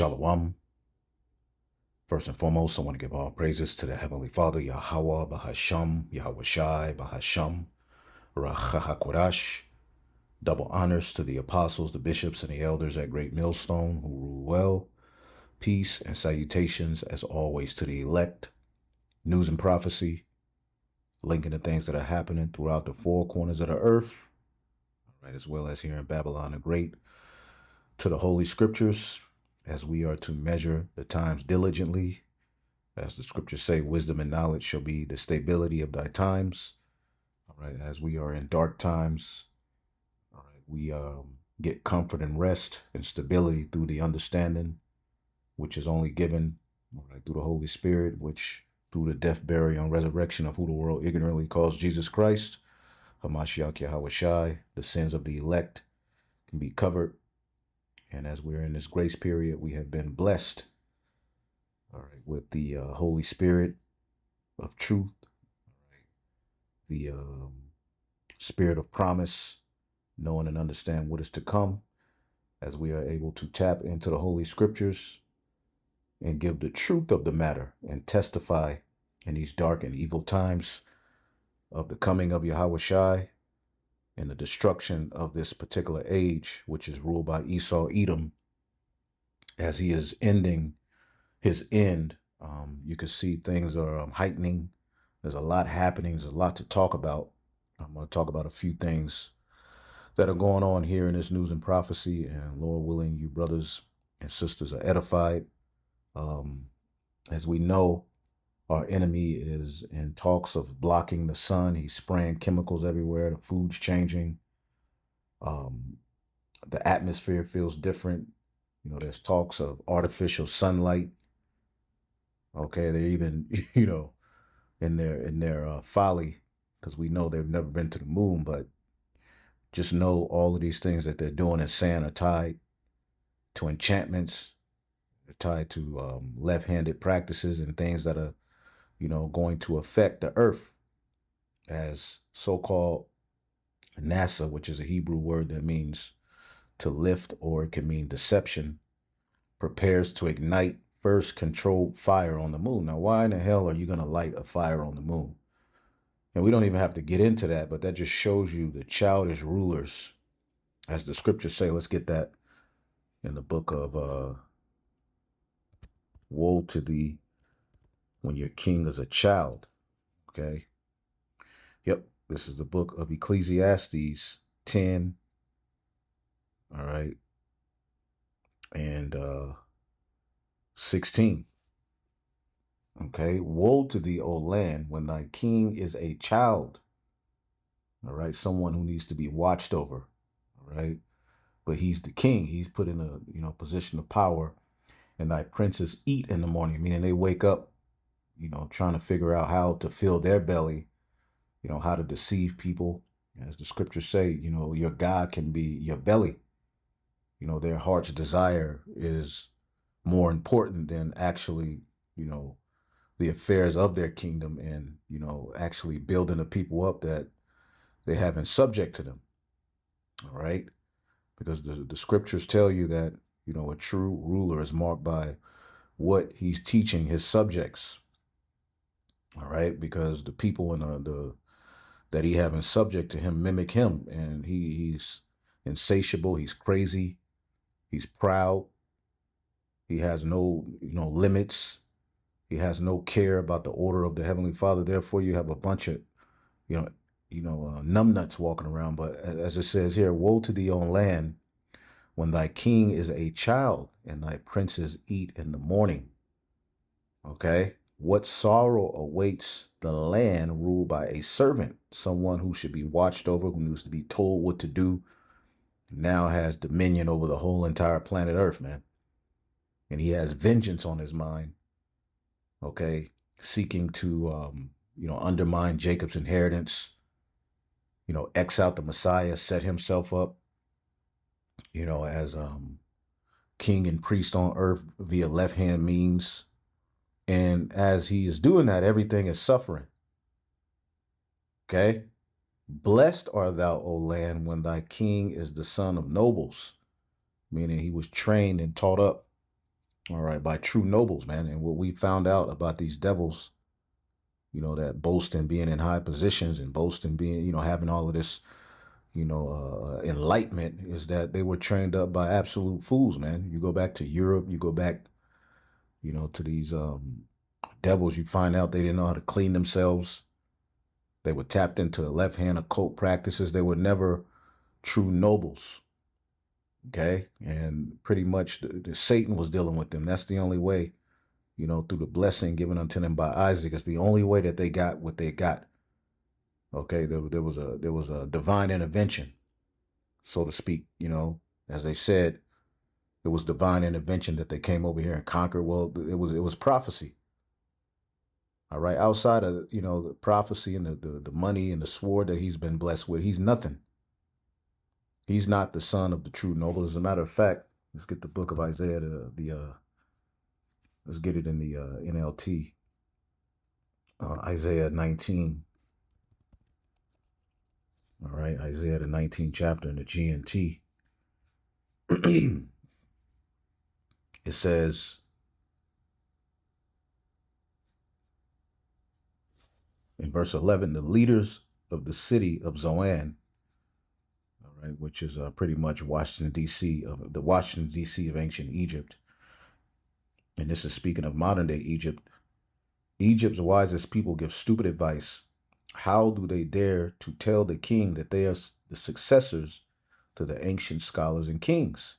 Shalom. First and foremost, I want to give all praises to the Heavenly Father, Yahweh, Bahasham, Yahweh Shai, Bahasham, Rachahakodash. Double honors to the apostles, the bishops, and the elders at Great Millstone who rule well. Peace and salutations, as always, to the elect. News and prophecy, linking the things that are happening throughout the four corners of the earth, right, as well as here in Babylon the Great, to the Holy Scriptures, as we are to measure the times diligently. As the scriptures say, wisdom and knowledge shall be the stability of thy times. All right, as we are in dark times, all right, we get comfort and rest and stability through the understanding, which is only given, all right, through the Holy Spirit, which through the death, burial, and resurrection of who the world ignorantly calls Jesus Christ, Hamashiach Yahweh Shai, the sins of the elect can be covered. And as we're in this grace period, we have been blessed, all right, with the Holy Spirit of truth, the spirit of promise, knowing and understand what is to come, as we are able to tap into the Holy Scriptures and give the truth of the matter and testify in these dark and evil times of the coming of Yahweh Shai and the destruction of this particular age, which is ruled by Esau Edom, as he is ending his end. You can see things are heightening. There's a lot happening. There's a lot to talk about. I'm going to talk about a few things that are going on here in this news and prophecy, and Lord willing, you brothers and sisters are edified. As we know, our enemy is in talks of blocking the sun. He's spraying chemicals everywhere. The food's changing. The atmosphere feels different. You know, there's talks of artificial sunlight. Okay, they're even, you know, in their folly, because we know they've never been to the moon, but just know all of these things that they're doing in sand are tied to enchantments, they're tied to left-handed practices and things that are, you know, going to affect the earth, as so-called NASA, which is a Hebrew word that means to lift, or it can mean deception, prepares to ignite first controlled fire on the moon. Now, why in the hell are you going to light a fire on the moon? And we don't even have to get into that, but that just shows you the childish rulers, as the scriptures say. Let's get that in the book of Woe to thee when your king is a child. Okay. Yep. This is the book of Ecclesiastes 10. All right. And 16. Okay. Woe to thee, O land, when thy king is a child. All right. Someone who needs to be watched over. All right. But he's the king. He's put in a, you know, position of power. And thy princes eat in the morning, meaning they wake up, you know, trying to figure out how to fill their belly, you know, how to deceive people. As the scriptures say, you know, your God can be your belly. You know, their heart's desire is more important than actually, you know, the affairs of their kingdom and, you know, actually building the people up that they have in subject to them. All right. Because the scriptures tell you that, you know, a true ruler is marked by what he's teaching his subjects. All right. Because the people in the that he have in subject to him mimic him, and he's insatiable. He's crazy. He's proud. He has no, you know, limits. He has no care about the order of the Heavenly Father. Therefore, you have a bunch of, you know, numbnuts walking around. But as it says here, woe to thee on land when thy king is a child and thy princes eat in the morning. Okay. What sorrow awaits the land ruled by a servant, someone who should be watched over, who needs to be told what to do, now has dominion over the whole entire planet Earth, man. And he has vengeance on his mind. Okay. Seeking to, you know, undermine Jacob's inheritance, you know, X out the Messiah, set himself up, you know, as king and priest on earth via left-hand means. And as he is doing that, everything is suffering. Okay. Blessed art thou, O land, when thy king is the son of nobles, meaning he was trained and taught up All right, by true nobles, man. And what we found out about these devils, that boast in being in high positions and boast in being, having all of this, enlightenment is that they were trained up by absolute fools, man. You go back to Europe, you go back, to these devils, you find out they didn't know how to clean themselves. They were tapped into left hand occult practices. They were never true nobles. Okay. And pretty much the Satan was dealing with them. That's the only way, through the blessing given unto them by Isaac. It's the only way that they got what they got. Okay. There was a divine intervention, so to speak, as they said, it was divine intervention that they came over here and conquered. Well, it was prophecy. All right. Outside of, the prophecy and the money and the sword that he's been blessed with, he's nothing. He's not the son of the true noble. As a matter of fact, let's get the book of Isaiah, let's get it in the NLT, Isaiah 19. All right, Isaiah the 19th chapter in the GNT. It says, in verse 11, the leaders of the city of Zoan, all right, which is pretty much Washington, D.C., of the Washington, D.C. of ancient Egypt. And this is speaking of modern day Egypt. Egypt's wisest people give stupid advice. How do they dare to tell the king that they are the successors to the ancient scholars and kings?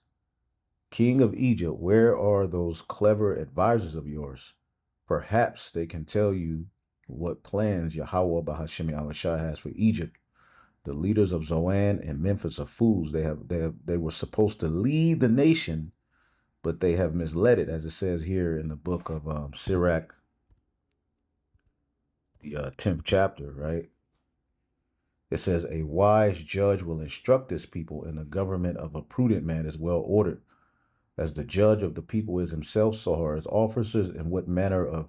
King of Egypt, where are those clever advisors of yours? Perhaps they can tell you what plans Yahweh Bahashemi Awashai has for Egypt. The leaders of Zoan and Memphis are fools. They were supposed to lead the nation, but they have misled it, as it says here in the book of Sirach, the 10th chapter, right? It says, a wise judge will instruct this people, and the government of a prudent man is well ordered. As the judge of the people is himself, so are his officers, and what manner of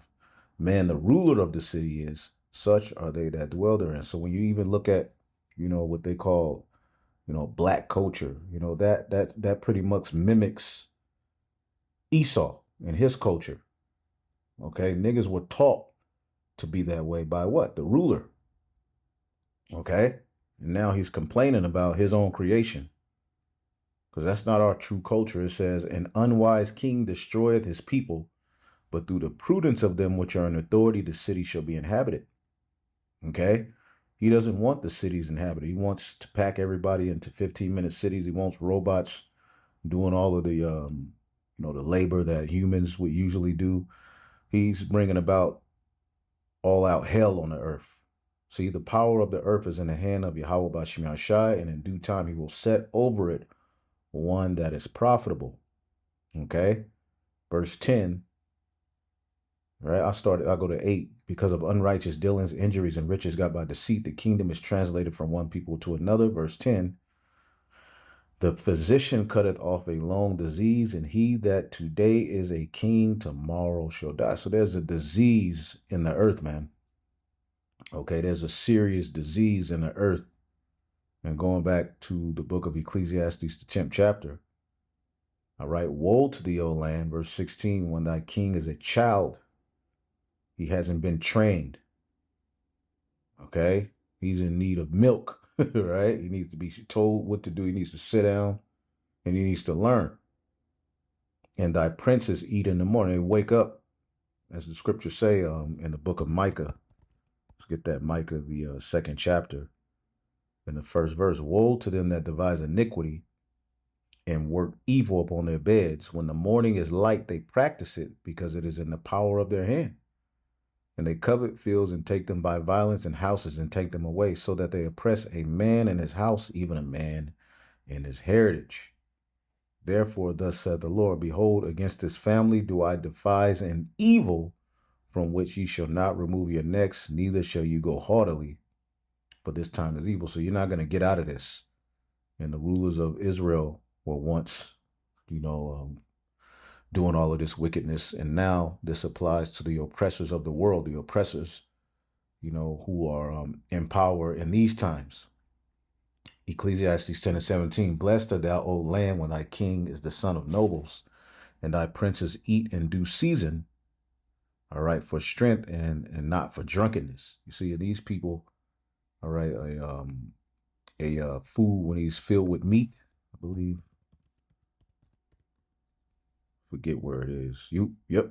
man the ruler of the city is, such are they that dwell therein. So when you even look at, what they call, black culture, that pretty much mimics Esau and his culture. Okay, niggas were taught to be that way by what? The ruler. Okay, and now he's complaining about his own creation, because that's not our true culture. It says, an unwise king destroyeth his people, but through the prudence of them which are in authority, the city shall be inhabited. Okay, he doesn't want the cities inhabited. He wants to pack everybody into 15-minute cities. He wants robots doing all of the the labor that humans would usually do. He's bringing about all out hell on the earth. See, the power of the earth is in the hand of Yahweh Bashim Yashai, and in due time he will set over it one that is profitable. Okay, verse 10. Right, I'll go to 8. Because of unrighteous dealings, injuries, and riches got by deceit, the kingdom is translated from one people to another. Verse 10. The physician cutteth off a long disease, and he that today is a king, tomorrow shall die. So there's a disease in the earth, man. Okay, there's a serious disease in the earth. And going back to the book of Ecclesiastes, the 10th chapter. All right, woe to thee, O land, verse 16, when thy king is a child. He hasn't been trained. Okay, he's in need of milk, right? He needs to be told what to do. He needs to sit down and he needs to learn. And thy princes eat in the morning. They wake up, as the scriptures say in the book of Micah. Let's get that Micah, the 2nd chapter, in the 1st verse. Woe to them that devise iniquity and work evil upon their beds. When the morning is light, they practice it, because it is in the power of their hand. And they covet fields and take them by violence, and houses and take them away, so that they oppress a man in his house, even a man in his heritage. Therefore, thus saith the Lord, behold, against this family do I devise an evil, from which ye shall not remove your necks, neither shall you go haughtily, but this time is evil. So you're not going to get out of this. And the rulers of Israel were once, doing all of this wickedness, and now this applies to the oppressors of the world, the oppressors, who are in power in these times. Ecclesiastes 10:17, blessed art thou, O land, when thy king is the son of nobles, and thy princes eat in due season, all right, for strength and not for drunkenness. You see, these people, all right, a food when he's filled with meat, I believe. Forget where it is. Yep.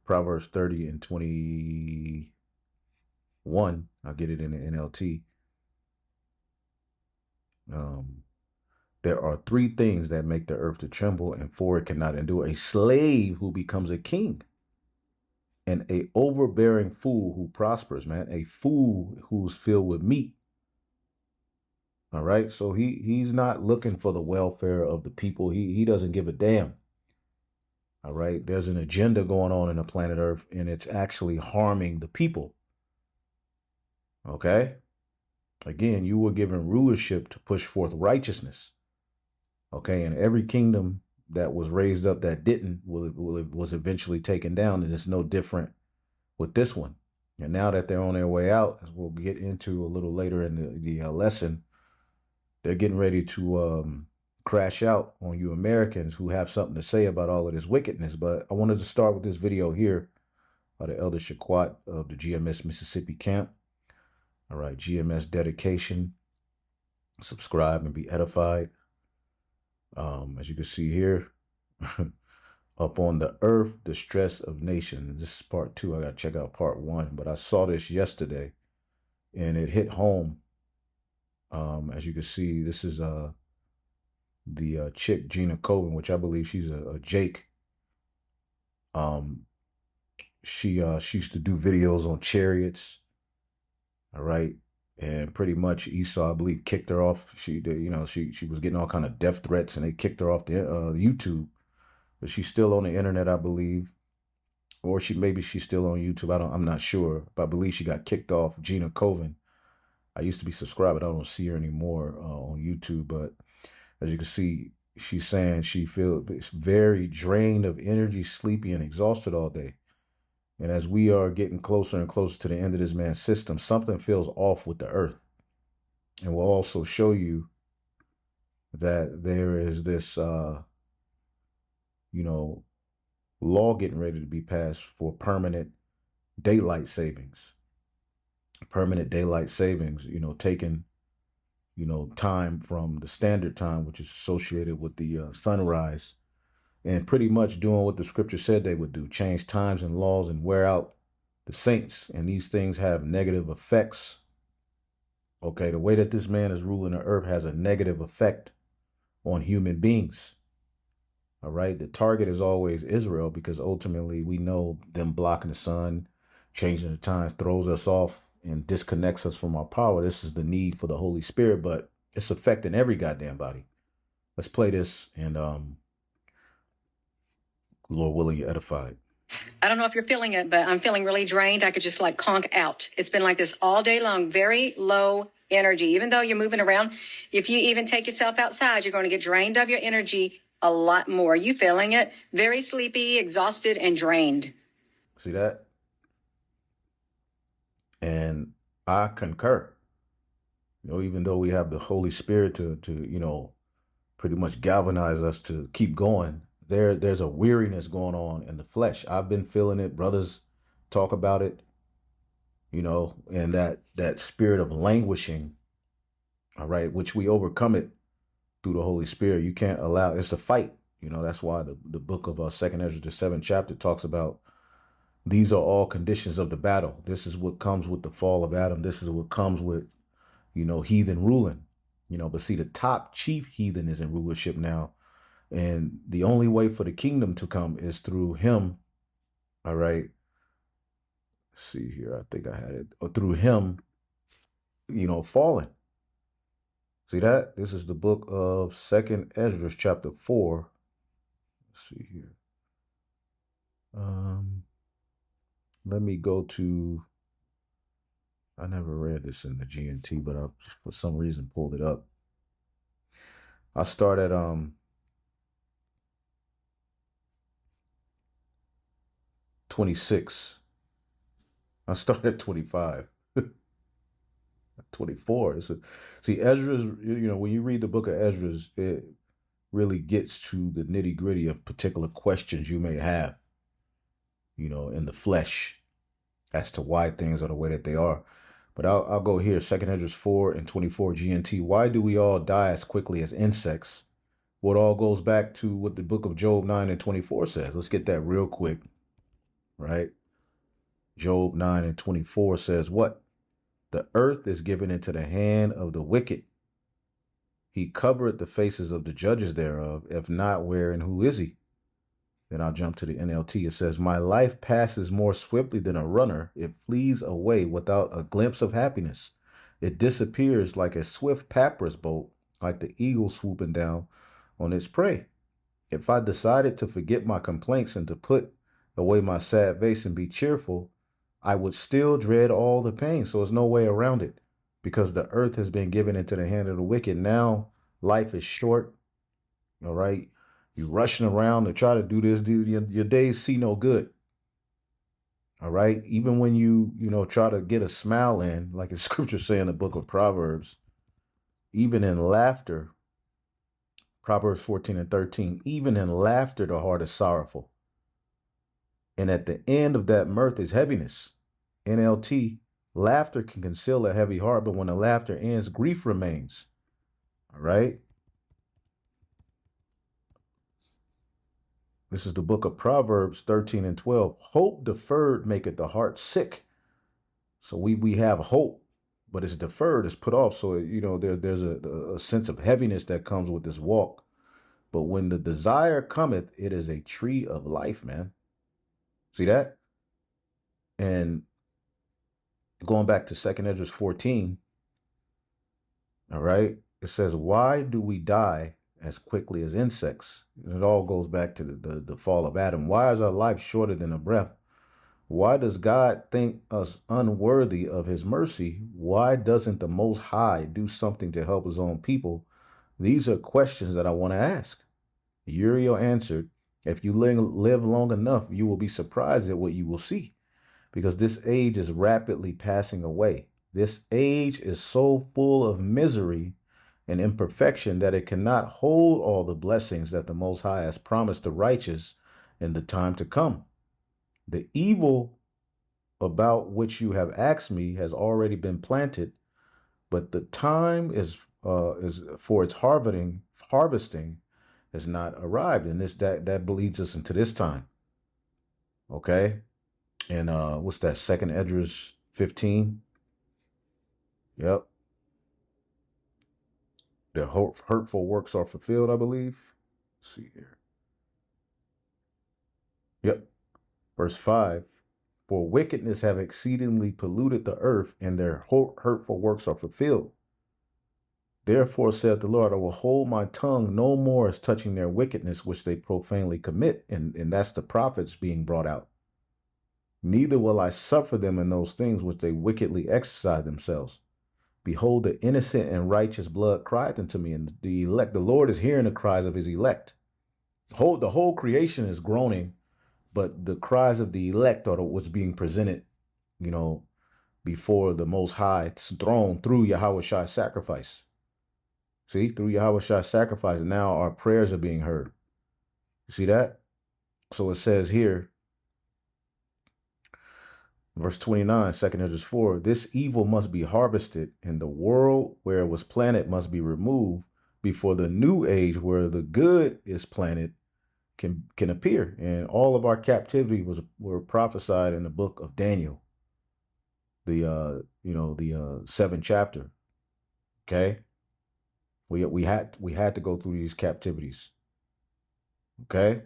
Proverbs 30 and 21. I'll get it in the NLT. There are three things that make the earth to tremble, and four it cannot endure: a slave who becomes a king, and a overbearing fool who prospers, man. A fool who's filled with meat. All right. So he's not looking for the welfare of the people. He doesn't give a damn. All right. There's an agenda going on in the planet Earth, and it's actually harming the people. Okay. Again, you were given rulership to push forth righteousness. Okay. And every kingdom that was raised up that didn't was eventually taken down. And it's no different with this one. And now that they're on their way out, as we'll get into a little later in the lesson, they're getting ready to crash out on you Americans who have something to say about all of this wickedness. But I wanted to start with this video here by the Elder Shaquat of the GMS Mississippi camp. All right, GMS dedication. Subscribe and be edified. As you can see here, up on the earth, the stress of nations. This is part 2. I got to check out part 1. But I saw this yesterday, and it hit home. As you can see, this is the chick Gina Coven, which I believe she's a Jake. She used to do videos on chariots. All right. And pretty much Esau, I believe, kicked her off. She did, she was getting all kind of death threats, and they kicked her off the YouTube. But she's still on the internet, I believe. Or maybe she's still on YouTube. I'm not sure. But I believe she got kicked off. Gina Coven. I used to be subscribed, but I don't see her anymore on YouTube. But as you can see, she's saying she feels very drained of energy, sleepy, and exhausted all day. And as we are getting closer and closer to the end of this man's system, something feels off with the earth. And we'll also show you that there is this, law getting ready to be passed for permanent daylight savings. Permanent daylight savings, taking, time from the standard time, which is associated with the sunrise, and pretty much doing what the scripture said they would do: change times and laws and wear out the saints. And these things have negative effects. Okay, the way that this man is ruling the earth has a negative effect on human beings. All right, the target is always Israel, because ultimately we know them blocking the sun, changing the times, throws us off and disconnects us from our power. This is the need for the Holy Spirit, but it's affecting every goddamn body. Let's play this, and Lord willing, you're edified. I don't know if you're feeling it, but I'm feeling really drained. I could just like conk out. It's been like this all day long, very low energy. Even though you're moving around, if you even take yourself outside, you're going to get drained of your energy a lot more. Are you feeling it? Very sleepy, exhausted, and drained. See that? And I concur. Even though we have the Holy Spirit to pretty much galvanize us to keep going, there's a weariness going on in the flesh. I've been feeling it. Brothers talk about it, and that spirit of languishing, all right, which we overcome it through the Holy Spirit. You can't allow, it's a fight. That's why the book of 2nd Ezra, the 7th chapter, talks about these are all conditions of the battle. This is what comes with the fall of Adam. This is what comes with, heathen ruling. But see, the top chief heathen is in rulership now. And the only way for the kingdom to come is through him. All right. Let's see here. I think I had it. Or through him, falling. See that? This is the book of 2nd Ezra, chapter 4. Let's see here. Let me go to, I never read this in the GNT, but I, for some reason, pulled it up. I start at 26. I start at 25. 24. See, Ezra's, when you read the book of Ezra's, it really gets to the nitty gritty of particular questions you may have, in the flesh as to why things are the way that they are. But I'll go here. Second Esdras 4 and 24 GNT. Why do we all die as quickly as insects? Well, it all goes back to what the book of Job 9 and 24 says. Let's get that real quick, right? Job 9 and 24 says what? The earth is given into the hand of the wicked. He covereth the faces of the judges thereof. If not, where and who is he? Then I'll jump to the NLT. It says, my life passes more swiftly than a runner. It flees away without a glimpse of happiness. It disappears like a swift papyrus boat, like the eagle swooping down on its prey. If I decided to forget my complaints and to put away my sad face and be cheerful, I would still dread all the pain. So there's no way around it, because the earth has been given into the hand of the wicked. Now life is short. All right. You're rushing around to try to do this, dude. Your days see no good. All right. Even when you try to get a smile in, like the scripture say in the book of Proverbs, even in laughter, Proverbs 14 and 13, even in laughter, the heart is sorrowful. And at the end of that mirth is heaviness. NLT, laughter can conceal a heavy heart, but when the laughter ends, grief remains. All right. This is the book of Proverbs 13 and 12. Hope deferred maketh the heart sick. So we have hope, but it's deferred, it's put off. So, there's a sense of heaviness that comes with this walk. But when the desire cometh, it is a tree of life, man. See that? And going back to 2 Esdras 14, all right, it says, why do we die as quickly as insects? And it all goes back to the fall of Adam. Why is our life shorter than a breath? Why does God think us unworthy of his mercy? Why doesn't the Most High do something to help his own people? These are questions that I want to ask. Uriel answered, if you live long enough, you will be surprised at what you will see, because this age is rapidly passing away. This age is so full of misery and imperfection that it cannot hold all the blessings that the Most High has promised the righteous in the time to come. The evil about which you have asked me has already been planted, but the time is for its harvesting has not arrived, and that leads us into this time. Okay, and what's that? 2 Esdras 15. Yep. The hurtful works are fulfilled, I believe. Let's see here. Yep. Verse 5. For wickedness have exceedingly polluted the earth, and their hurtful works are fulfilled. Therefore saith the Lord, I will hold my tongue no more as touching their wickedness, which they profanely commit. And that's the prophets being brought out. Neither will I suffer them in those things which they wickedly exercise themselves. Behold, the innocent and righteous blood crieth unto me, and the elect, the Lord is hearing the cries of his elect. The whole creation is groaning, but the cries of the elect are what's being presented, before the Most High throne through Yahweh sacrifice. See, through Yahweh sacrifice, now our prayers are being heard. You see that? So it says here, verse 29, 2 Esdras 4, this evil must be harvested, and the world where it was planted must be removed before the new age where the good is planted can appear. And all of our captivity were prophesied in the book of Daniel, the 7th chapter. Okay. We had to go through these captivities. Okay.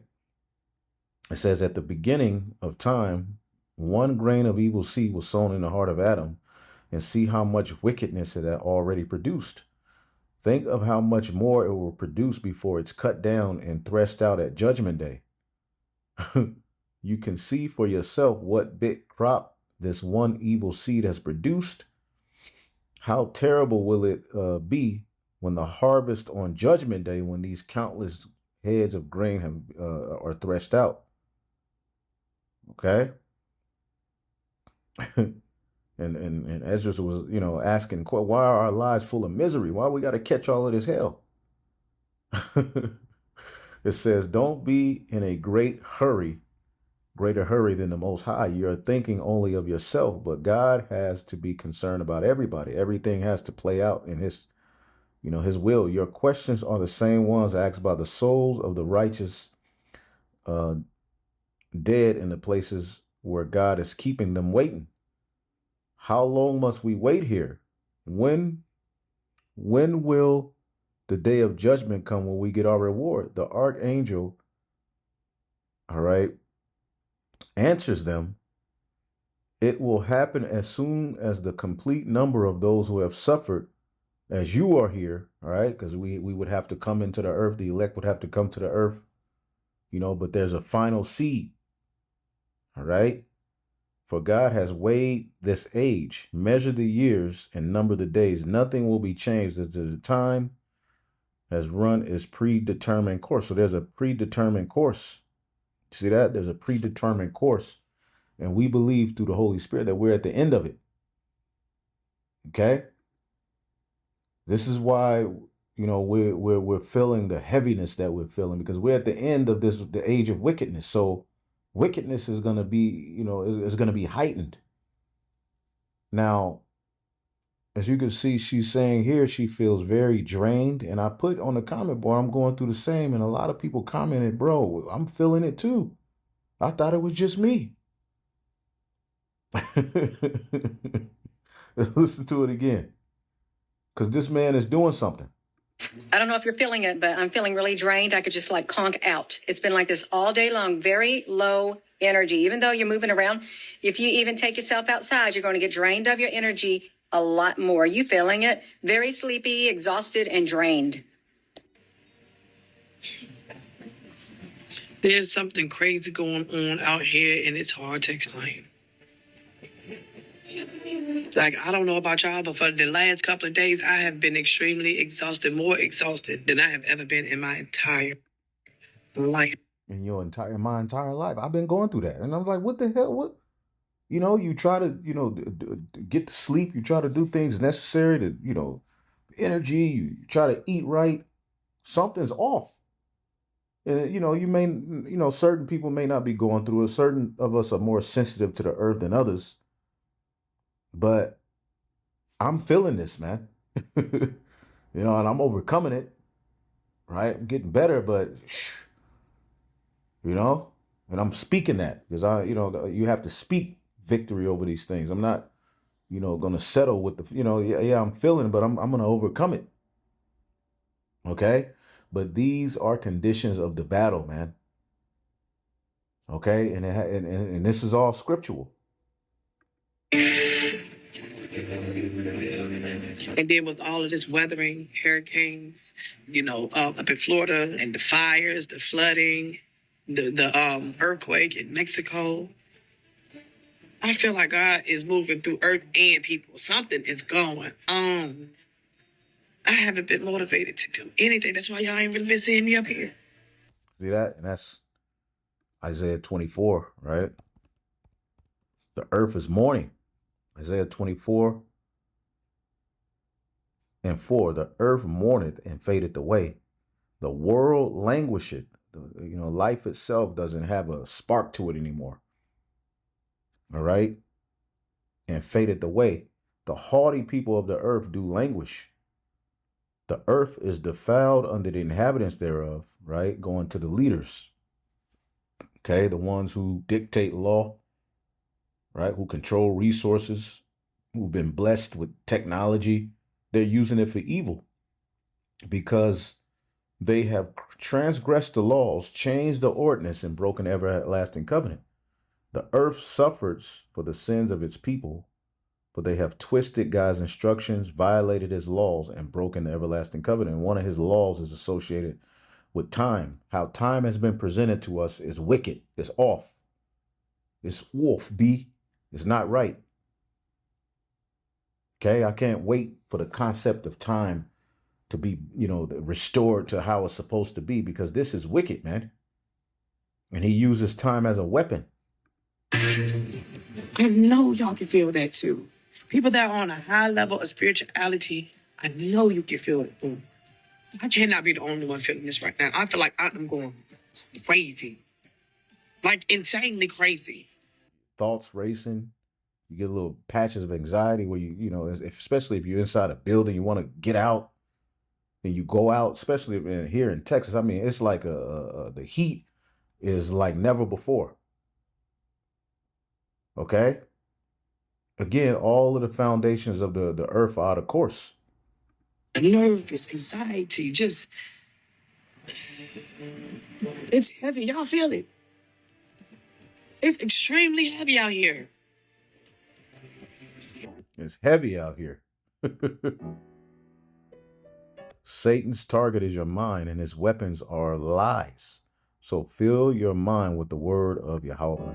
It says at the beginning of time, one grain of evil seed was sown in the heart of Adam, and see how much wickedness it had already produced. Think of how much more it will produce before it's cut down and threshed out at Judgment Day. You can see for yourself what big crop this one evil seed has produced. How terrible will it be when the harvest on Judgment Day, when these countless heads of grain are threshed out. Okay. and Esdras was, asking, why are our lives full of misery? Why we got to catch all of this hell? It says, don't be in a greater hurry than the Most High. You're thinking only of yourself, but God has to be concerned about everybody. Everything has to play out in His will. Your questions are the same ones asked by the souls of the righteous, uh, dead in the places where God is keeping them waiting. How long must we wait here? When when will the day of judgment come when we get our reward? The archangel, all right, answers them. It will happen as soon as the complete number of those who have suffered as you are here, all right, because we would have to come into the earth, the elect would have to come to the earth, but there's a final seed, all right. For God has weighed this age, measured the years, and numbered the days. Nothing will be changed until the time has run its predetermined course. So there's a predetermined course. See that? There's a predetermined course. And we believe through the Holy Spirit that we're at the end of it. Okay? This is why, we're feeling the heaviness that we're feeling, because we're at the end of the age of wickedness. So wickedness is going to be, is going to be heightened. Now, as you can see, she's saying here she feels very drained. And I put on the comment board, I'm going through the same. And a lot of people commented, bro, I'm feeling it too. I thought it was just me. Let's listen to it again. Because this man is doing something. I don't know if you're feeling it, but I'm feeling really drained. I could just like conk out. It's been like this all day long, very low energy. Even though you're moving around, if you even take yourself outside, you're going to get drained of your energy a lot more. Are you feeling it? Very sleepy, exhausted, and drained. There's something crazy going on out here, and it's hard to explain. Like, I don't know about y'all, but for the last couple of days, I have been extremely exhausted, more exhausted than I have ever been in my entire life. In my entire life, I've been going through that, and I'm like, what the hell? What? You try to, get to sleep. You try to do things necessary to, energy. You try to eat right. Something's off. And you may, certain people may not be going through it. Certain of us are more sensitive to the earth than others. But I'm feeling this, man. And I'm overcoming it. Right? I'm getting better, but and I'm speaking that because you have to speak victory over these things. I'm not, going to settle with I'm feeling it, but I'm going to overcome it. Okay? But these are conditions of the battle, man. Okay? And this is all scriptural. And then with all of this weathering, hurricanes, up in Florida, and the fires, the flooding, the earthquake in Mexico, I feel like God is moving through earth and people. Something is going on. I haven't been motivated to do anything. That's why y'all ain't really been seeing me up here. See that? And that's Isaiah 24, right? The earth is mourning. Isaiah 24 and 4. The earth mourneth and fadeth away. The world languisheth. Life itself doesn't have a spark to it anymore. All right? And fadeth away. The haughty people of the earth do languish. The earth is defiled under the inhabitants thereof, right? Going to the leaders. Okay, the ones who dictate law, right? Who control resources, who've been blessed with technology. They're using it for evil because they have transgressed the laws, changed the ordinance, and broken the everlasting covenant. The earth suffers for the sins of its people, but they have twisted God's instructions, violated his laws, and broken the everlasting covenant. And one of his laws is associated with time. How time has been presented to us is wicked. It's off. It's wolf, B. It's not right. Okay, I can't wait for the concept of time to be, restored to how it's supposed to be, because this is wicked, man. And he uses time as a weapon. I know y'all can feel that too. People that are on a high level of spirituality, I know you can feel it. I cannot be the only one feeling this right now. I feel like I'm going crazy, like insanely crazy. Thoughts racing. You get little patches of anxiety where especially if you're inside a building, you want to get out, and you go out, especially here in Texas. I mean, it's like the heat is like never before. Okay. Again, all of the foundations of the earth are out of course. Nervous, anxiety, just it's heavy. Y'all feel it? It's extremely heavy out here. It's heavy out here. Satan's target is your mind, and his weapons are lies. So fill your mind with the word of Yahweh.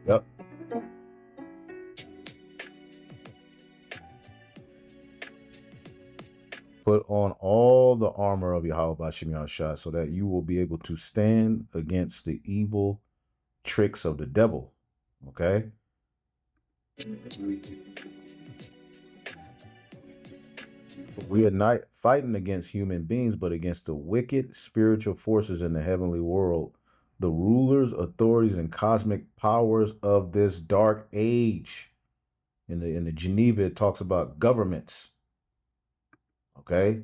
Yep. Put on all the armor of Yahweh Shah so that you will be able to stand against the evil tricks of the devil. Okay? We are not fighting against human beings, but against the wicked spiritual forces in the heavenly world, the rulers, authorities, and cosmic powers of this dark age. In the Geneva, it talks about governments. Okay?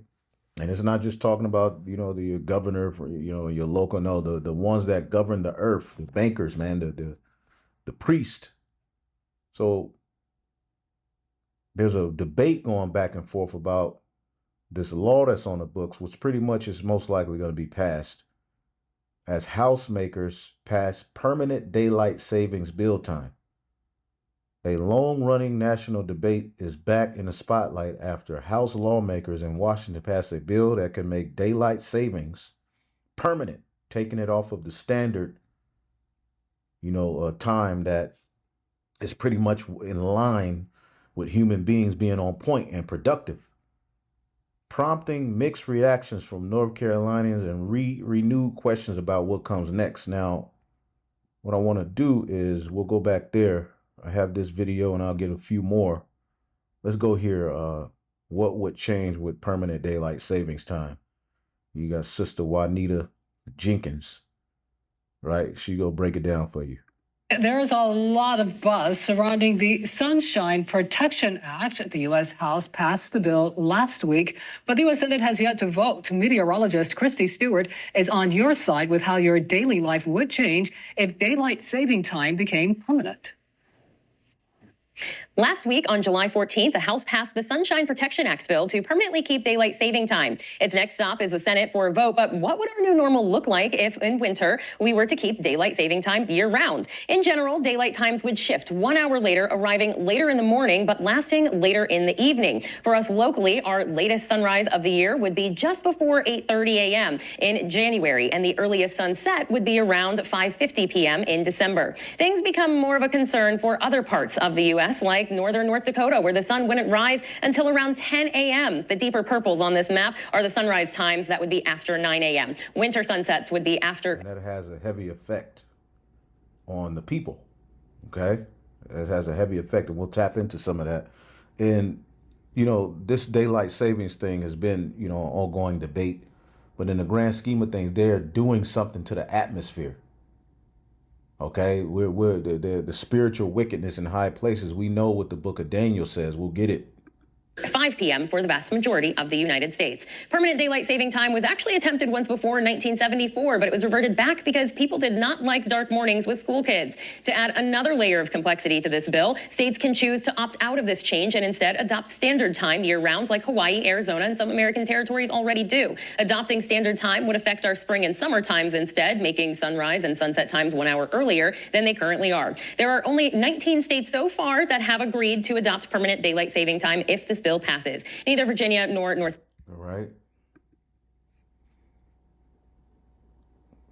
And it's not just talking about, the governor for, your local, no, the ones that govern the earth, the bankers, man, the priest. So there's a debate going back and forth about this law that's on the books, which pretty much is most likely going to be passed as house makers pass permanent daylight savings bill time. A long-running national debate is back in the spotlight after House lawmakers in Washington passed a bill that can make daylight savings permanent, taking it off of the standard, time that is pretty much in line with human beings being on point and productive, prompting mixed reactions from North Carolinians and renewed questions about what comes next. Now, what I want to do is we'll go back there. I have this video and I'll get a few more. Let's go here. What would change with permanent daylight savings time? You got Sister Juanita Jenkins, right? She go break it down for you. There is a lot of buzz surrounding the Sunshine Protection Act. The U.S. House passed the bill last week, but the U.S. Senate has yet to vote. Meteorologist Christy Stewart is on your side with how your daily life would change if daylight saving time became permanent. Last week, on July 14th, the House passed the Sunshine Protection Act bill to permanently keep daylight saving time. Its next stop is the Senate for a vote, but what would our new normal look like if, in winter, we were to keep daylight saving time year-round? In general, daylight times would shift 1 hour later, arriving later in the morning, but lasting later in the evening. For us locally, our latest sunrise of the year would be just before 8:30 a.m. in January, and the earliest sunset would be around 5:50 p.m. in December. Things become more of a concern for other parts of the U.S., like northern North Dakota, where the sun wouldn't rise until around 10 a.m. The deeper purples on this map are the sunrise times that would be after 9 a.m. Winter sunsets would be after. And that has a heavy effect on the people, okay? It has a heavy effect, and we'll tap into some of that. And, this daylight savings thing has been, an ongoing debate. But in the grand scheme of things, they're doing something to the atmosphere. Okay, we're the spiritual wickedness in high places. We know what the book of Daniel says. We'll get it. 5 p.m. for the vast majority of the United States. Permanent daylight saving time was actually attempted once before in 1974, but it was reverted back because people did not like dark mornings with school kids. To add another layer of complexity to this bill, states can choose to opt out of this change and instead adopt standard time year-round like Hawaii, Arizona, and some American territories already do. Adopting standard time would affect our spring and summer times instead, making sunrise and sunset times 1 hour earlier than they currently are. There are only 19 states so far that have agreed to adopt permanent daylight saving time if this bill passes. Neither Virginia nor North. All right.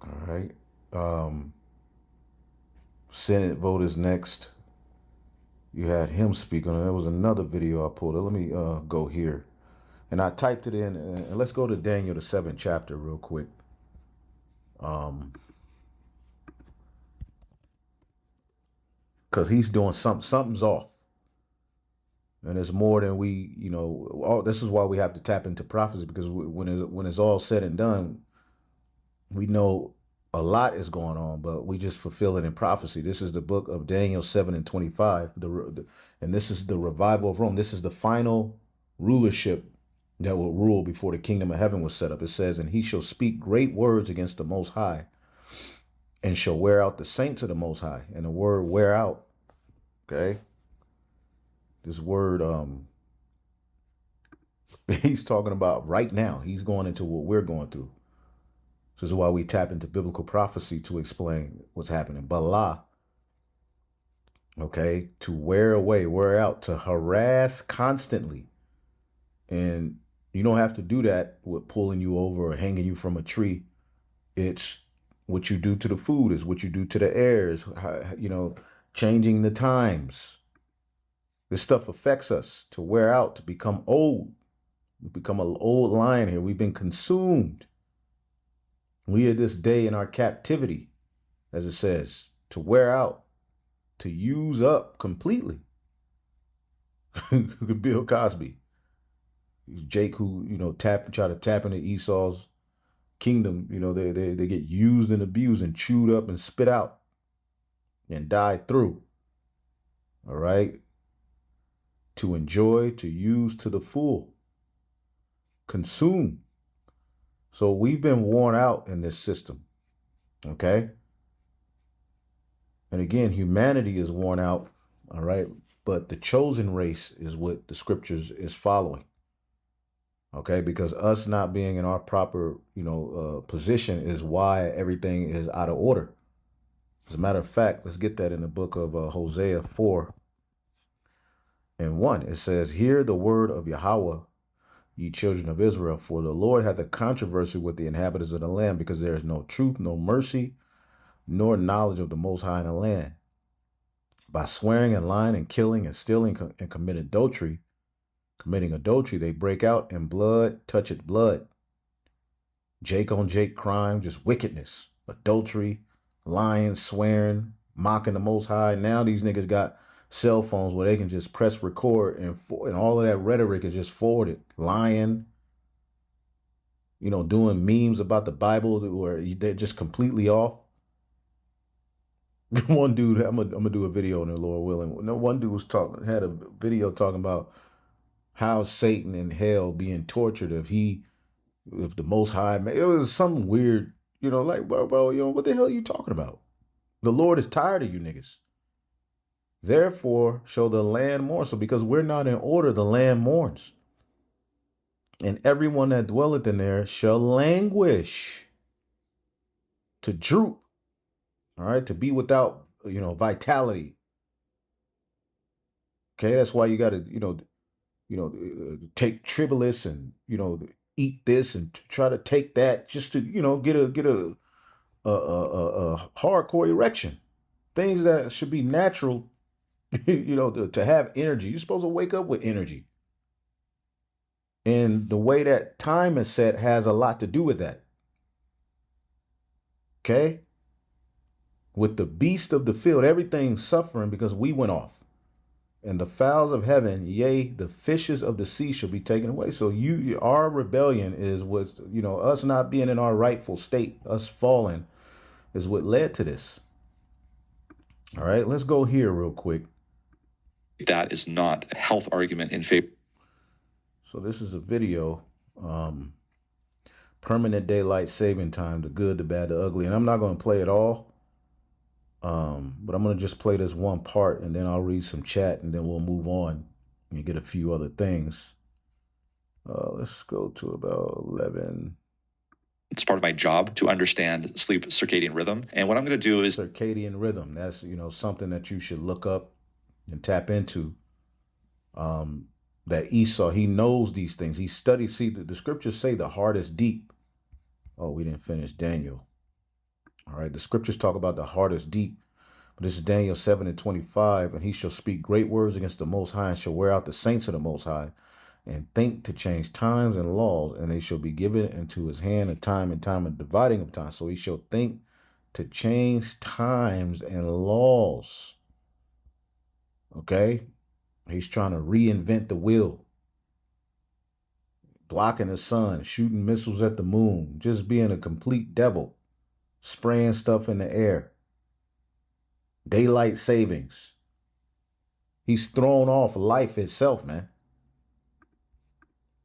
All right. Senate vote is next. You had him speak on it. There was another video I pulled. Let me go here. And I typed it in. And let's go to Daniel, the 7th chapter real quick. Because he's doing something's off. And it's more than we, all this is why we have to tap into prophecy, because when it's all said and done, we know a lot is going on, but we just fulfill it in prophecy. This is the book of Daniel 7:25, and this is the revival of Rome. This is the final rulership that will rule before the kingdom of heaven was set up. It says, and he shall speak great words against the Most High, and shall wear out the saints of the Most High. And the word wear out, okay, this word, he's talking about right now. He's going into what we're going through. This is why we tap into biblical prophecy to explain what's happening. Bala, okay, to wear away, wear out, to harass constantly. And you don't have to do that with pulling you over or hanging you from a tree. It's what you do to the food, is what you do to the air, is, changing the times. This stuff affects us to wear out, to become old. We become an old lion here. We've been consumed. We are this day in our captivity, as it says, to wear out, to use up completely. Bill Cosby, Jake, who try to tap into Esau's kingdom. They get used and abused and chewed up and spit out and die through. All right, to enjoy, to use to the full, consume. So we've been worn out in this system. Okay. And again, humanity is worn out, all right? But the chosen race is what the scriptures is following, okay? Because us not being in our proper, position is why everything is out of order. As a matter of fact, let's get that in the book of Hosea 4:1. It says, hear the word of Yahweh, ye children of Israel, for the Lord hath a controversy with the inhabitants of the land, because there is no truth, no mercy, nor knowledge of the Most High in the land. By swearing and lying and killing and stealing and committing adultery, they break out, and blood toucheth blood. Jake on Jake crime, just wickedness, adultery, lying, swearing, mocking the Most High. Now these niggas got cell phones where they can just press record, and all of that rhetoric is just forwarded. Lying, doing memes about the Bible where they're just completely off. One dude, I'm gonna do a video on it, Lord willing. No, one dude had a video talking about how Satan in hell being tortured if the Most High. It was some weird, like, bro, what the hell are you talking about? The Lord is tired of you niggas. Therefore, shall the land mourn. So because we're not in order, the land mourns, and everyone that dwelleth in there shall languish, to droop. All right, to be without, vitality. Okay, that's why you got to, take tribulus and, eat this and try to take that just to, get a hardcore erection. Things that should be natural, to have energy. You're supposed to wake up with energy. And the way that time is set has a lot to do with that. Okay? With the beast of the field, everything's suffering because we went off. And the fowls of heaven, yea, the fishes of the sea shall be taken away. So our rebellion is what, us not being in our rightful state, us falling, is what led to this. All right, let's go here real quick. That is not a health argument in favor. So this is a video, permanent daylight saving time, the good, the bad, the ugly. And I'm not going to play it all. But I'm going to just play this one part, and then I'll read some chat, and then we'll move on and get a few other things. Let's go to about 11. It's part of my job to understand sleep circadian rhythm. And what I'm going to do is circadian rhythm. That's, something that you should look up and tap into. That Esau, he knows these things. He studies. See, the scriptures say the heart is deep. Oh, we didn't finish Daniel. All right, the scriptures talk about the heart is deep. But this is Daniel 7:25, and he shall speak great words against the Most High, and shall wear out the saints of the Most High, and think to change times and laws, and they shall be given into his hand a time and time and dividing of time. So he shall think to change times and laws. Okay? He's trying to reinvent the wheel, blocking the sun, shooting missiles at the moon, just being a complete devil, spraying stuff in the air. Daylight savings. He's thrown off life itself, man.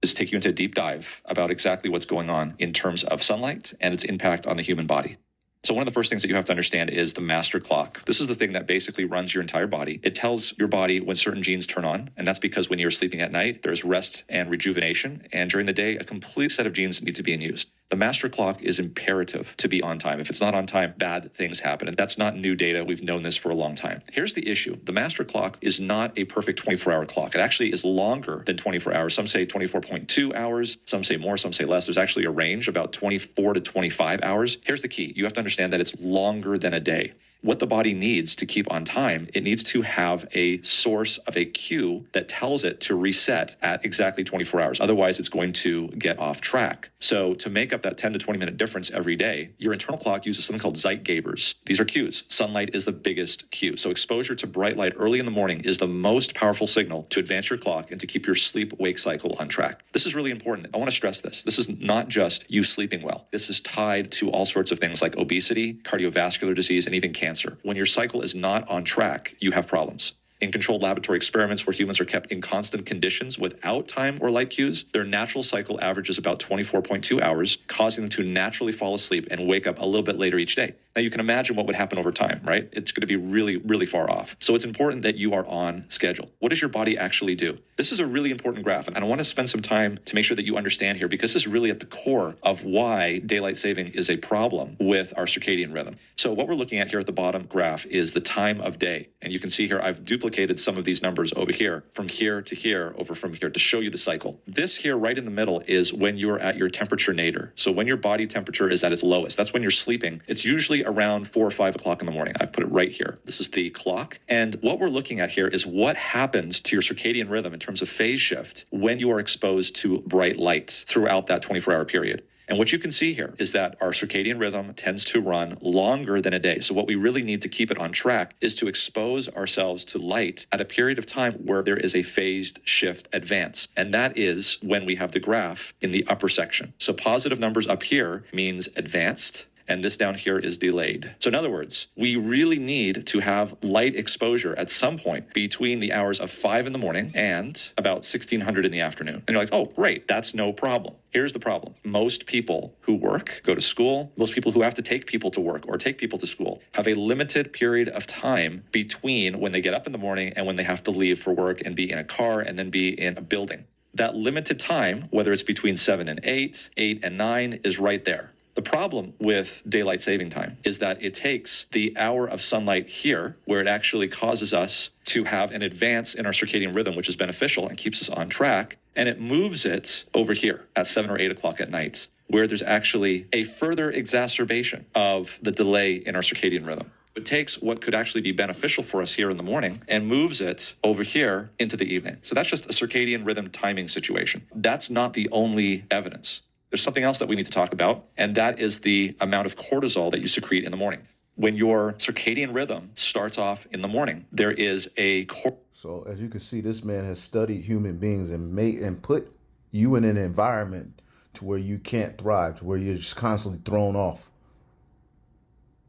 Is take you into a deep dive about exactly what's going on in terms of sunlight and its impact on the human body. So one of the first things that you have to understand is the master clock. This is the thing that basically runs your entire body. It tells your body when certain genes turn on, and that's because when you're sleeping at night, there's rest and rejuvenation, and during the day, a complete set of genes need to be in use. The master clock is imperative to be on time. If it's not on time, bad things happen. And that's not new data. We've known this for a long time. Here's the issue. The master clock is not a perfect 24-hour clock. It actually is longer than 24 hours. Some say 24.2 hours. Some say more, some say less. There's actually a range about 24 to 25 hours. Here's the key. You have to understand that it's longer than a day. What the body needs to keep on time, it needs to have a source of a cue that tells it to reset at exactly 24 hours. Otherwise, it's going to get off track. So to make up that 10 to 20 minute difference every day, your internal clock uses something called Zeitgebers. These are cues. Sunlight is the biggest cue. So exposure to bright light early in the morning is the most powerful signal to advance your clock and to keep your sleep-wake cycle on track. This is really important. I want to stress this. This is not just you sleeping well. This is tied to all sorts of things like obesity, cardiovascular disease, and even cancer. When your cycle is not on track, you have problems. In controlled laboratory experiments where humans are kept in constant conditions without time or light cues, their natural cycle averages about 24.2 hours, causing them to naturally fall asleep and wake up a little bit later each day. Now, you can imagine what would happen over time, right? It's going to be really, really far off. So it's important that you are on schedule. What does your body actually do? This is a really important graph, and I want to spend some time to make sure that you understand here, because this is really at the core of why daylight saving is a problem with our circadian rhythm. So what we're looking at here at the bottom graph is the time of day. And you can see here, I've duplicated some of these numbers over here, from here to here, over from here, to show you the cycle. This here right in the middle is when you're at your temperature nadir. So when your body temperature is at its lowest, that's when you're sleeping. It's usually around 4 or 5 o'clock in the morning. I've put it right here. This is the clock. And what we're looking at here is what happens to your circadian rhythm in terms of phase shift when you are exposed to bright light throughout that 24-hour period. And what you can see here is that our circadian rhythm tends to run longer than a day. So what we really need to keep it on track is to expose ourselves to light at a period of time where there is a phased shift advance. And that is when we have the graph in the upper section. So positive numbers up here means advanced, and this down here is delayed. So in other words, we really need to have light exposure at some point between the hours of 5 in the morning and about 1600 in the afternoon. And you're like, oh, great, that's no problem. Here's the problem. Most people who work, go to school, most people who have to take people to work or take people to school have a limited period of time between when they get up in the morning and when they have to leave for work and be in a car and then be in a building. That limited time, whether it's between 7 and 8, 8 and 9, is right there. The problem with daylight saving time is that it takes the hour of sunlight here, where it actually causes us to have an advance in our circadian rhythm, which is beneficial and keeps us on track, and it moves it over here at 7 or 8 o'clock at night, where there's actually a further exacerbation of the delay in our circadian rhythm. It takes what could actually be beneficial for us here in the morning and moves it over here into the evening. So that's just a circadian rhythm timing situation. That's not the only evidence. There's something else that we need to talk about, and that is the amount of cortisol that you secrete in the morning. When your circadian rhythm starts off in the morning, there is a... So as you can see, this man has studied human beings and put you in an environment to where you can't thrive, to where you're just constantly thrown off.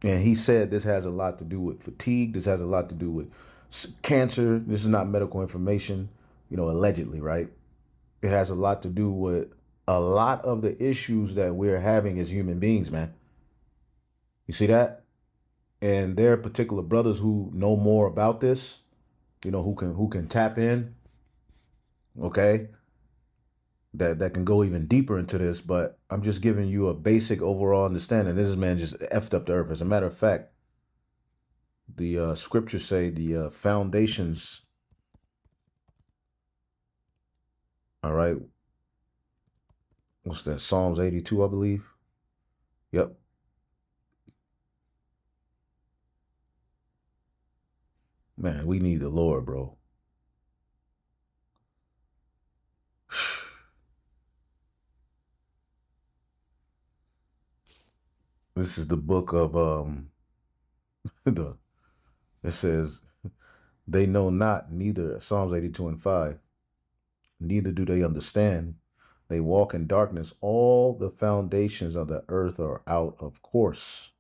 And he said this has a lot to do with fatigue. This has a lot to do with cancer. This is not medical information, allegedly, right? It has a lot to do with a lot of the issues that we're having as human beings, man. You see that? And there are particular brothers who know more about this, who can tap in, okay? That can go even deeper into this, but I'm just giving you a basic overall understanding. This man just effed up the earth. As a matter of fact, the scriptures say the foundations, all right, what's that? Psalms 82, I believe. Yep. Man, we need the Lord, bro. This is the book of it says They know not, neither, Psalms 82:5, neither do they understand. They walk in darkness. All the foundations of the earth are out of course.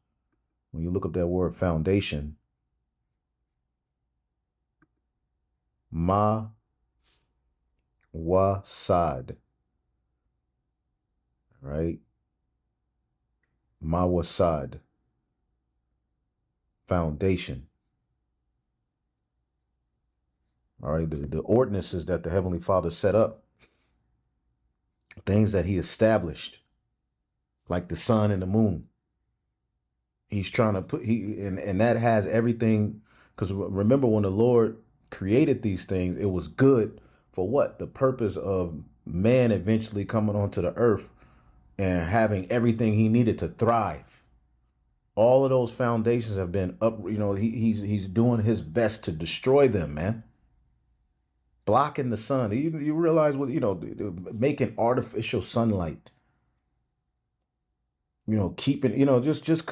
When you look up that word foundation, ma wa sad, right? Ma wa sad, foundation. All right, the ordinances that the Heavenly Father set up, things that he established, like the sun and the moon. He's trying to put and that has everything, because remember when the Lord created these things, it was good for what? The purpose of man eventually coming onto the earth and having everything he needed to thrive. All of those foundations have been up, he's doing his best to destroy them, man. Blocking the sun. You realize what, making artificial sunlight. Keeping, it's just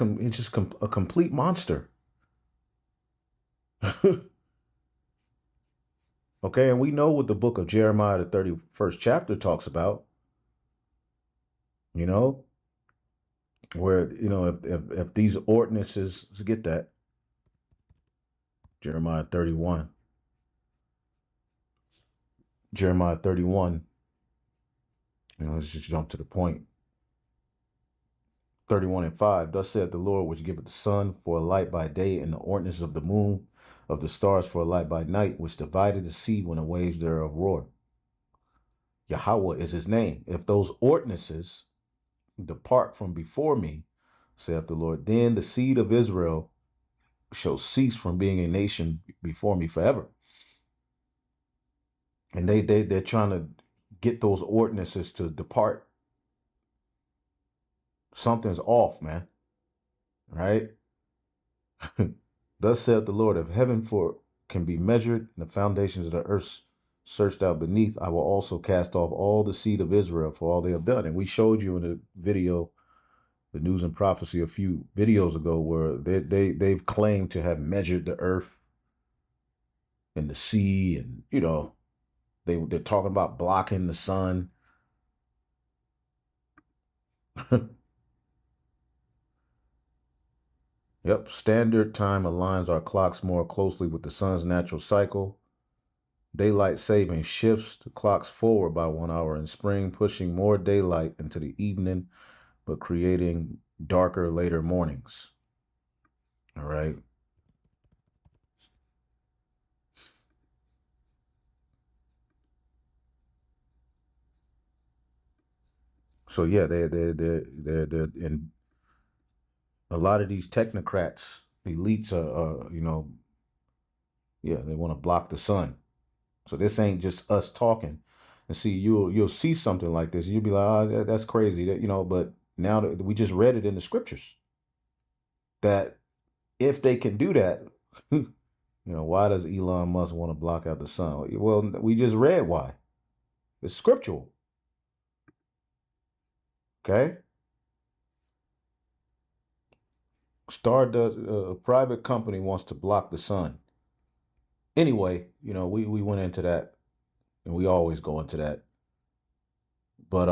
a complete monster. Okay, and we know what the book of Jeremiah, the 31st chapter, talks about. Where, if these ordinances, let's get that. Jeremiah 31. Jeremiah 31. Let's just jump to the point. 31:5. Thus saith the Lord, which giveth the sun for a light by day, and the ordinance of the moon, of the stars for a light by night, which divided the sea when the waves thereof roared. Yahweh is his name. If those ordinances depart from before me, saith the Lord, then the seed of Israel shall cease from being a nation before me forever. And they're trying to get those ordinances to depart. Something's off, man. Right? Thus saith the Lord, if heaven can be measured, and the foundations of the earth searched out beneath, I will also cast off all the seed of Israel for all they have done. And we showed you in the video, the News and Prophecy, a few videos ago, where they've claimed to have measured the earth and the sea, and they're talking about blocking the sun. Yep, standard time aligns our clocks more closely with the sun's natural cycle. Daylight saving shifts the clocks forward by 1 hour in spring, pushing more daylight into the evening, but creating darker, later mornings. All right. So yeah, they're in a lot of these technocrats, elites are they want to block the sun. So this ain't just us talking. And see, you'll see something like this, and you'll be like, oh, that's crazy, but now that we just read it in the scriptures, that if they can do that, why does Elon Musk want to block out the sun? Well, we just read why. It's scriptural. Okay. Stardust, a private company wants to block the sun. Anyway, we went into that, and we always go into that. But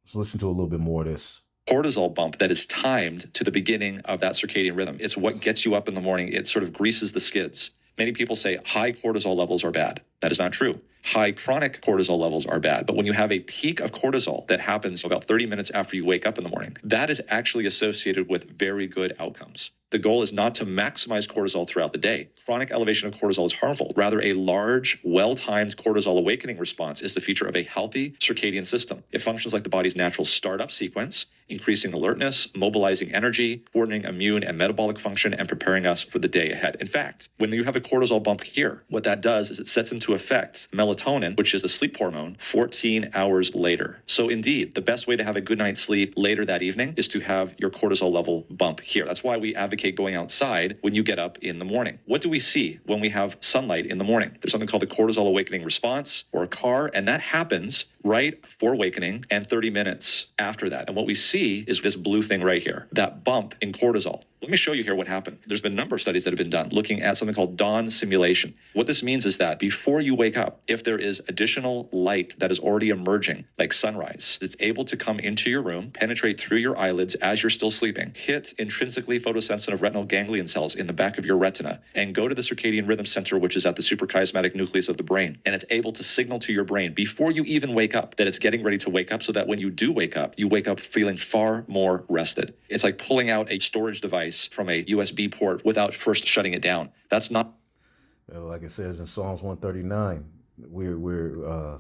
let's listen to a little bit more of this. Cortisol bump that is timed to the beginning of that circadian rhythm. It's what gets you up in the morning. It sort of greases the skids. Many people say high cortisol levels are bad. That is not true. High chronic cortisol levels are bad. But when you have a peak of cortisol that happens about 30 minutes after you wake up in the morning, that is actually associated with very good outcomes. The goal is not to maximize cortisol throughout the day. Chronic elevation of cortisol is harmful. Rather, a large, well-timed cortisol awakening response is the feature of a healthy circadian system. It functions like the body's natural startup sequence, increasing alertness, mobilizing energy, coordinating immune and metabolic function, and preparing us for the day ahead. In fact, when you have a cortisol bump here, what that does is it sets into effect melatonin, which is the sleep hormone, 14 hours later. So indeed, the best way to have a good night's sleep later that evening is to have your cortisol level bump here. That's why we advocate going outside when you get up in the morning. What do we see when we have sunlight in the morning? There's something called the cortisol awakening response, or a CAR, and that happens right before awakening and 30 minutes after that. And what we see is this blue thing right here, that bump in cortisol. Let me show you here what happened. There's been a number of studies that have been done looking at something called dawn simulation. What this means is that before you wake up, if there is additional light that is already emerging, like sunrise, it's able to come into your room, penetrate through your eyelids as you're still sleeping, hit intrinsically photosensitive retinal ganglion cells in the back of your retina, and go to the circadian rhythm center, which is at the suprachiasmatic nucleus of the brain. And it's able to signal to your brain before you even wake up that it's getting ready to wake up, so that when you do wake up, you wake up feeling far more rested. It's like pulling out a storage device from a USB port without first shutting it down. That's not. Like it says in Psalms 139, we're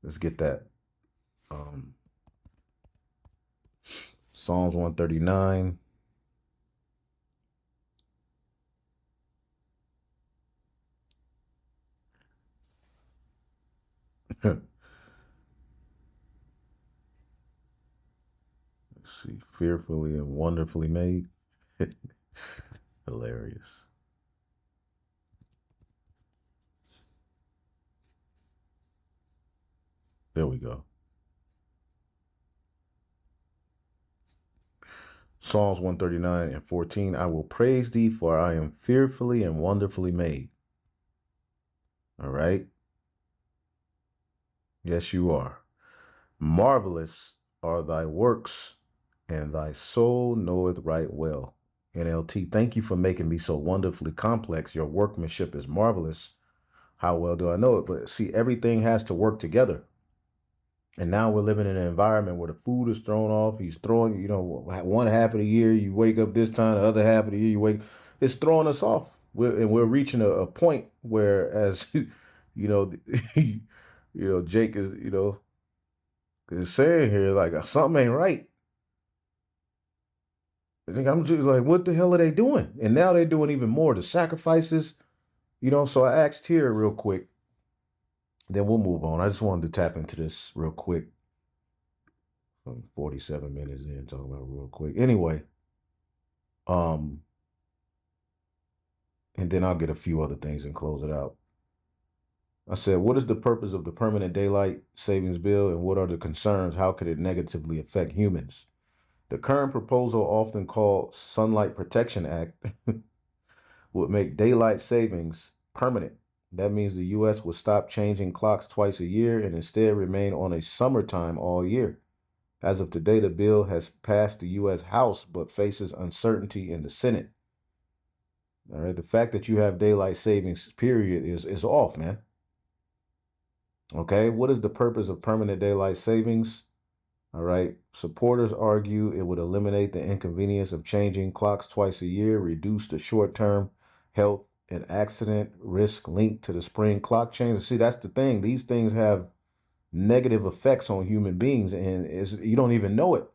let's get that. Psalms 139. Let's see, fearfully and wonderfully made. Hilarious. There we go. Psalms 139 and 14. I will praise thee, for I am fearfully and wonderfully made. All right. Yes, you are. Marvelous are thy works, and thy soul knoweth right well. NLT, thank you for making me so wonderfully complex. Your workmanship is marvelous. How well do I know it? But see, everything has to work together. And now we're living in an environment where the food is thrown off. He's throwing, one half of the year you wake up this time, the other half of the year you wake. It's throwing us off. We're reaching a point where, as Jake is saying here, like something ain't right. I think I'm just like, what the hell are they doing? And now they're doing even more. The sacrifices, So I asked here real quick. Then we'll move on. I just wanted to tap into this real quick. 47 minutes in, talking about it real quick. Anyway, and then I'll get a few other things and close it out. I said, what is the purpose of the permanent daylight savings bill, and what are the concerns? How could it negatively affect humans? The current proposal, often called Sunlight Protection Act, would make daylight savings permanent. That means the U.S. will stop changing clocks twice a year and instead remain on a summertime all year. As of today, the bill has passed the U.S. House but faces uncertainty in the Senate. All right, the fact that you have daylight savings period is off, man. Okay, what is the purpose of permanent daylight savings? All right, supporters argue it would eliminate the inconvenience of changing clocks twice a year, reduce the short-term health and accident risk linked to the spring clock change. See, that's the thing. These things have negative effects on human beings, and you don't even know it.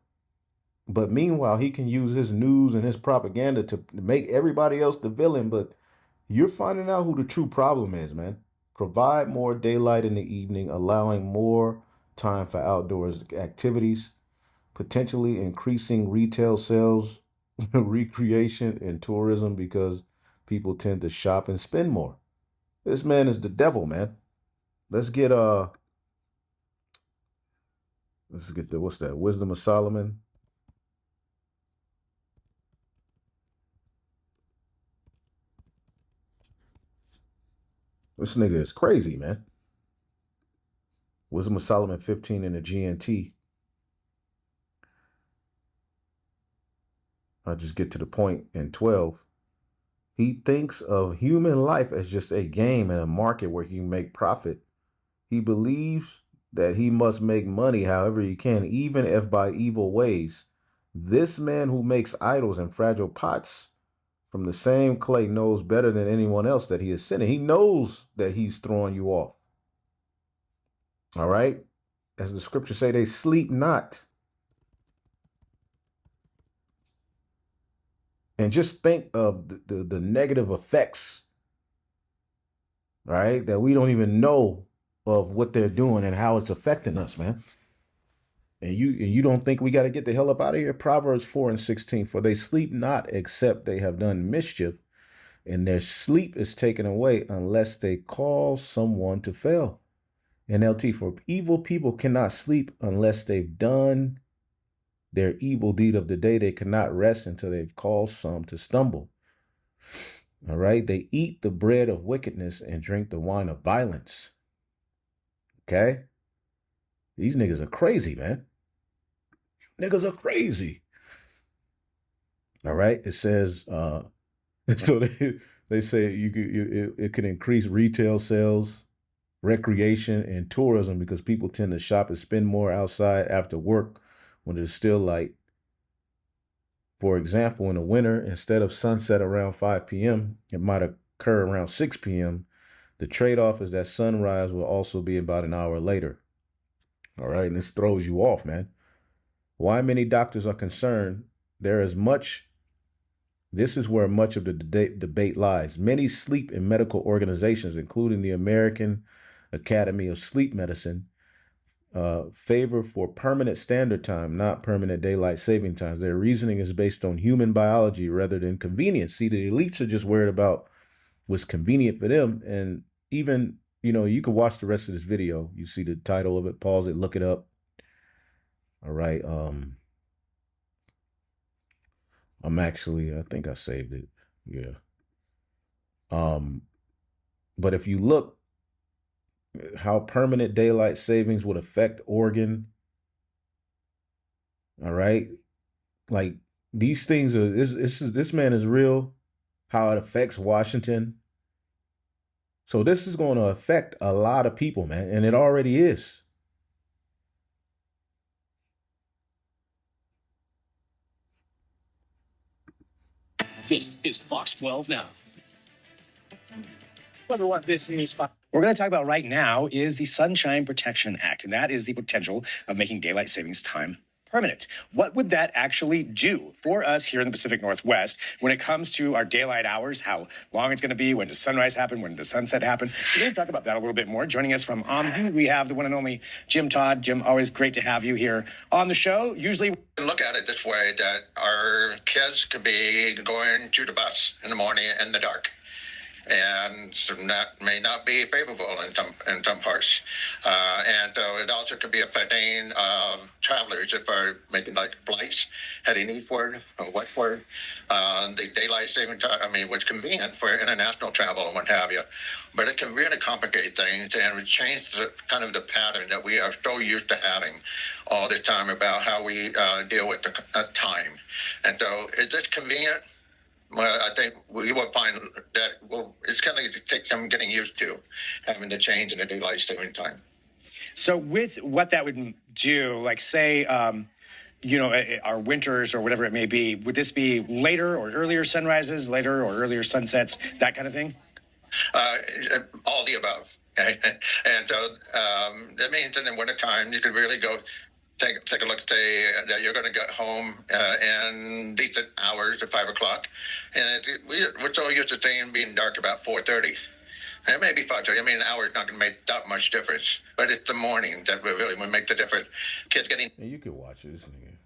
But meanwhile, he can use his news and his propaganda to make everybody else the villain. But you're finding out who the true problem is, man. Provide more daylight in the evening, allowing more time for outdoors activities, potentially increasing retail sales, recreation, and tourism because people tend to shop and spend more. This man is the devil, man. Let's get the what's that? Wisdom of Solomon. This nigga is crazy, man. Wisdom of Solomon 15 in the GNT. I'll just get to the point in 12. He thinks of human life as just a game and a market where he can make profit. He believes that he must make money however he can, even if by evil ways. This man who makes idols and fragile pots from the same clay knows better than anyone else that he is sinning. He knows that he's throwing you off. All right? As the scriptures say, they sleep not. And just think of the negative effects, right? That we don't even know of what they're doing and how it's affecting us, man. And you don't think we got to get the hell up out of here? Proverbs 4 and 16, for they sleep not except they have done mischief, and their sleep is taken away unless they cause someone to fail. NLT, for evil people cannot sleep unless they've done their evil deed of the day. They cannot rest until they've caused some to stumble. All right. They eat the bread of wickedness and drink the wine of violence. Okay. These niggas are crazy, man. Niggas are crazy. All right. It says, so they say it can increase retail sales, recreation, and tourism because people tend to shop and spend more outside after work when it's still light. For example, in the winter, instead of sunset around 5 p.m., it might occur around 6 p.m. The trade-off is that sunrise will also be about an hour later. All right, and this throws you off, man. Why many doctors are concerned, this is where much of the debate lies. Many sleep and medical organizations, including the American Academy of Sleep Medicine, favor for permanent standard time, not permanent daylight saving times. Their reasoning is based on human biology rather than convenience. See, the elites are just worried about what's convenient for them. And even, you can watch the rest of this video. You see the title of it, pause it, look it up. All right. I think I saved it. Yeah. But if you look how permanent daylight savings would affect Oregon, all right, like these things are, this man is real, how it affects Washington. So this is going to affect a lot of people, man, and it already is. This is Fox 12 Now. Wonder what this is. What we're going to talk about right now is the Sunshine Protection Act, and that is the potential of making daylight savings time permanent. What would that actually do for us here in the Pacific Northwest when it comes to our daylight hours, how long it's going to be, when does sunrise happen, when does sunset happen? We're going to talk about that a little bit more. Joining us from OMSI, we have the one and only Jim Todd. Jim, always great to have you here on the show. Usually look at it this way, that our kids could be going to the bus in the morning in the dark. And so that may not be favorable in some parts. And so it also could be affecting travelers if are making like flights heading eastward or westward. The daylight saving time, was convenient for international travel and what have you. But it can really complicate things and change the kind of the pattern that we are so used to having all this time about how we deal with the time. And so is this convenient? Well, I think we will find that it's going to take some getting used to having the change in the daylight saving time. So with what that would do, like say, our winters or whatever it may be, would this be later or earlier sunrises, later or earlier sunsets, that kind of thing? All the above. And so that means in the wintertime, you could really go take a look, say that you're going to get home in decent hours at 5 o'clock. And we're so used to staying being dark about 4:30. And it may be 5:30. An hour is not going to make that much difference. But it's the morning that really will make the difference. Kids getting... And you can watch this nigga.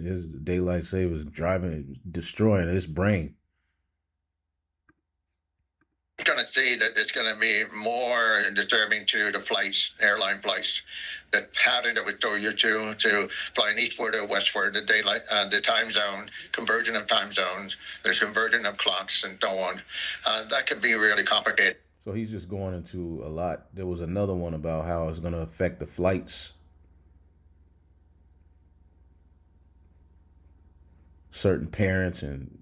His daylight savers destroying his brain. Going to see that it's going to be more disturbing to the flights, airline flights. The pattern that we're so used to flying eastward or westward, the daylight, the time zone, conversion of time zones, there's conversion of clocks and so on. That could be really complicated. So he's just going into a lot. There was another one about how it's going to affect the flights. Certain parents and,